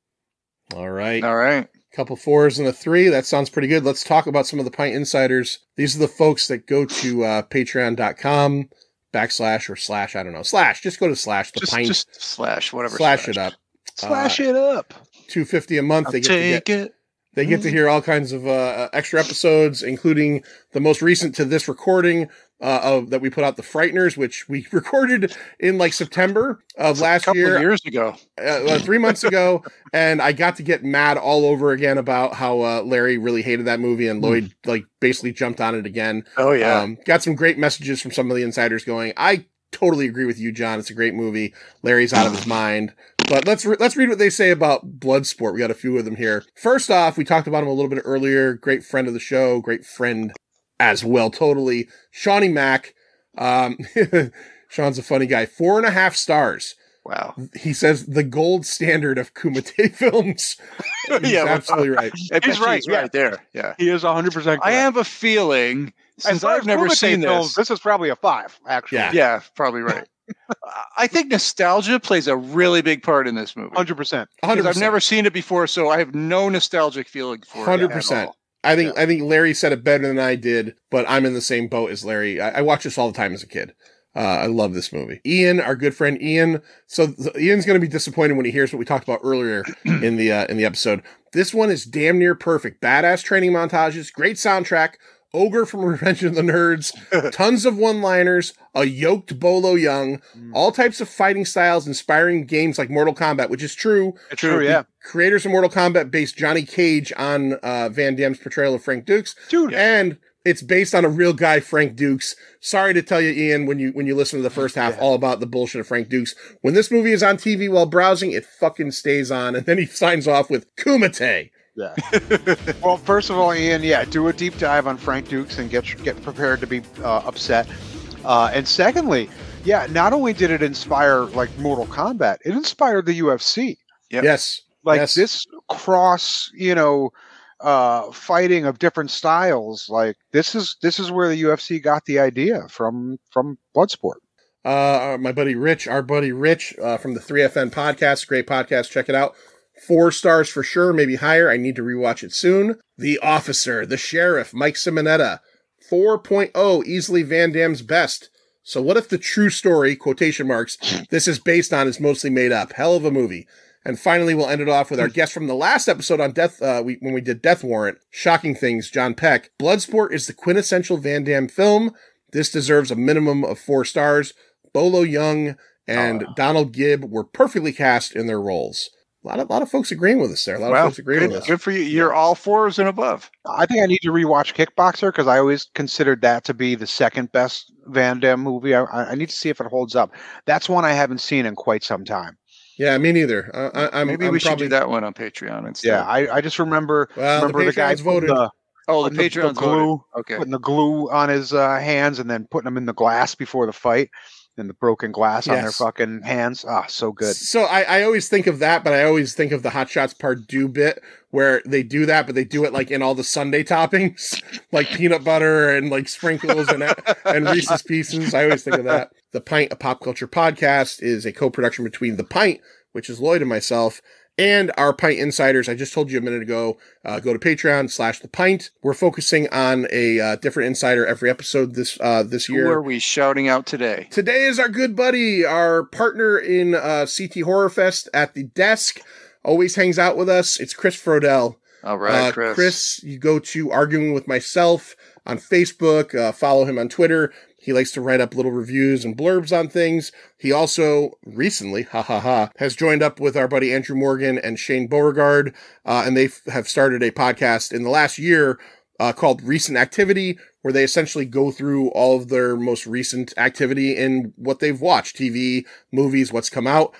All right. Couple 4s and a 3. That sounds pretty good. Let's talk about some of the Pint Insiders. These are the folks that go to patreon.com / I don't know. Just go to / the Pint. Just slash, whatever. Slash it up. Slash it up. $2.50 a month. They get to hear all kinds of extra episodes, including the most recent to this recording that we put out, The Frighteners, which we recorded in like September of last year. A couple years ago. 3 months ago. And I got to get mad all over again about how Larry really hated that movie and Lloyd basically jumped on it again. Oh, yeah. Got some great messages from some of the insiders going, I totally agree with you, John. It's a great movie. Larry's out of his mind. But let's read what they say about Bloodsport. We got a few of them here. First off, we talked about him a little bit earlier. Great friend of the show. Great friend as well. Totally. Shawnee Mack. Sean's a funny guy. 4.5 stars. Wow. He says the gold standard of Kumite films. He's absolutely right. He's right there. Yeah. He is 100% correct. I have a feeling, since I've never seen this. This is probably a 5, actually. Yeah, probably right. I think nostalgia plays a really big part in this movie. 100%. Because I've never seen it before, so I have no nostalgic feeling for it. 100%. I think Larry said it better than I did, but I'm in the same boat as Larry. I watched this all the time as a kid. I love this movie. Ian, our good friend Ian. So Ian's going to be disappointed when he hears what we talked about earlier in the episode. This one is damn near perfect. Badass training montages, great soundtrack, Ogre from Revenge of the Nerds, tons of one-liners, a yoked Bolo Young, all types of fighting styles, inspiring games like Mortal Kombat, which is true. It's true, yeah. Creators of Mortal Kombat based Johnny Cage on Van Damme's portrayal of Frank Dux. Dude. And it's based on a real guy, Frank Dux. Sorry to tell you, Ian, when you listen to the first half, all about the bullshit of Frank Dux. When this movie is on TV while browsing, it fucking stays on, and then he signs off with Kumite. Yeah. Well, first of all, Ian, do a deep dive on Frank Dux and get prepared to be upset. And secondly, not only did it inspire like Mortal Kombat, it inspired the UFC. Yep. Yes. This cross, fighting of different styles. Like this is where the UFC got the idea from Bloodsport. My buddy Rich, from the 3FN podcast, great podcast. Check it out. 4 stars for sure, maybe higher. I need to rewatch it soon. The Officer, The Sheriff, Mike Simonetta, 4.0, easily Van Damme's best. So what if the true story, quotation marks, this is based on is mostly made up? Hell of a movie. And finally, we'll end it off with our guest from the last episode on when we did Death Warrant. Shocking Things, John Peck. Bloodsport is the quintessential Van Damme film. This deserves a minimum of 4 stars. Bolo Young and Donald Gibb were perfectly cast in their roles. A lot of folks agreeing with us there. A lot of folks agreeing with us. Good for you. You're all 4s and above. I think I need to rewatch Kickboxer because I always considered that to be the second best Van Damme movie. I need to see if it holds up. That's one I haven't seen in quite some time. Yeah, me neither. Maybe we should do that one on Patreon instead. Yeah, I just remember the guy voted. The Patreon's glue, okay. Putting the glue on his hands and then putting them in the glass before the fight. And the broken glass on their fucking hands. Ah, so good. So I always think of that, but I always think of the Hot Shots Pardue bit where they do that, but they do it like in all the sundae toppings, like peanut butter and like sprinkles and Reese's Pieces. I always think of that. The Pint, a pop culture podcast, is a co-production between The Pint, which is Lloyd and myself, and our Pint Insiders. I just told you a minute ago, go to Patreon/The Pint. We're focusing on a different insider every episode this year. Who are we shouting out today? Today is our good buddy, our partner in CT Horror Fest at the desk. Always hangs out with us. It's Chris Frodell. All right, Chris. Chris, you go to Arguing with Myself on Facebook. Follow him on Twitter. He likes to write up little reviews and blurbs on things. He also recently, has joined up with our buddy Andrew Morgan and Shane Beauregard, and they have started a podcast in the last year called Recent Activity, where they essentially go through all of their most recent activity in what they've watched, TV, movies, what's come out.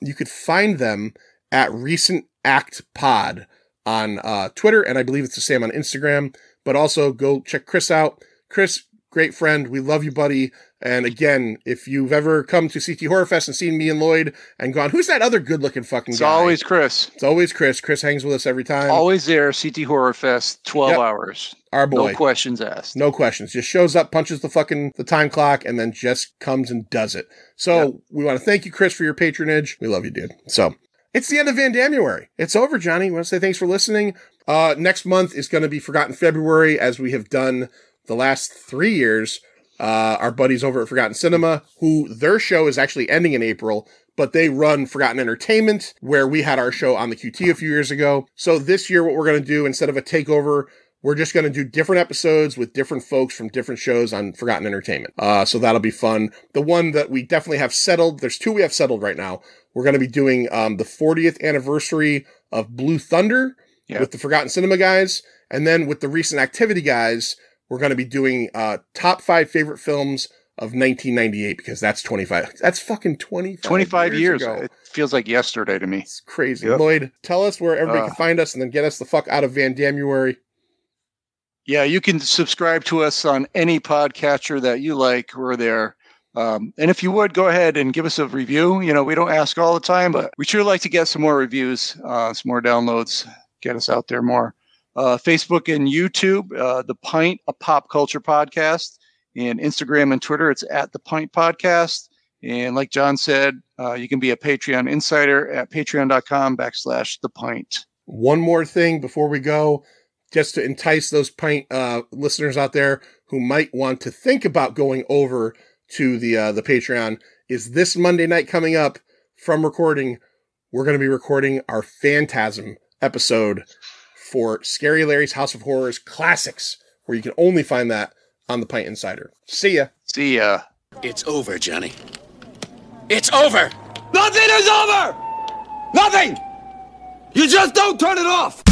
You could find them at Recent Act Pod on Twitter, and I believe it's the same on Instagram, but also go check Chris out. Chris, great friend. We love you, buddy. And again, if you've ever come to CT Horror Fest and seen me and Lloyd and gone, who's that other good-looking fucking guy? It's always Chris. It's always Chris. Chris hangs with us every time. Always there, CT Horror Fest, 12 hours. Our boy. No questions asked. No questions. Just shows up, punches the time clock, and then just comes and does it. So we want to thank you, Chris, for your patronage. We love you, dude. So it's the end of Dammeuary. It's over, Johnny. I want to say thanks for listening. Next month is going to be Forgotten February, as we have done the last 3 years. Our buddies over at Forgotten Cinema, who their show is actually ending in April, but they run Forgotten Entertainment, where we had our show on the QT a few years ago. So this year, what we're going to do, instead of a takeover, we're just going to do different episodes with different folks from different shows on Forgotten Entertainment. So that'll be fun. The one that we definitely have settled, there's 2 we have settled right now. We're going to be doing the 40th anniversary of Blue Thunder with the Forgotten Cinema guys. And then with the Recent Activity guys, we're going to be doing top 5 favorite films of 1998, because that's 25. That's fucking 25 years ago. It feels like yesterday to me. It's crazy. Yep. Lloyd, tell us where everybody can find us and then get us the fuck out of Dammeuary. Yeah, you can subscribe to us on any podcatcher that you like. We're there. And if you would, go ahead and give us a review. You know, we don't ask all the time, but we sure like to get some more reviews, some more downloads, get us out there more. Facebook and YouTube, The Pint, a pop culture podcast, and Instagram and Twitter, it's at The Pint Podcast. And like John said, you can be a Patreon insider at patreon.com/The Pint. One more thing before we go, just to entice those Pint listeners out there who might want to think about going over to the Patreon, is this Monday night coming up from recording, we're going to be recording our Phantasm episode for Scary Larry's House of Horrors Classics, where you can only find that on the Pint Insider. See ya. See ya. It's over, Johnny. It's over! Nothing is over! Nothing! You just don't turn it off!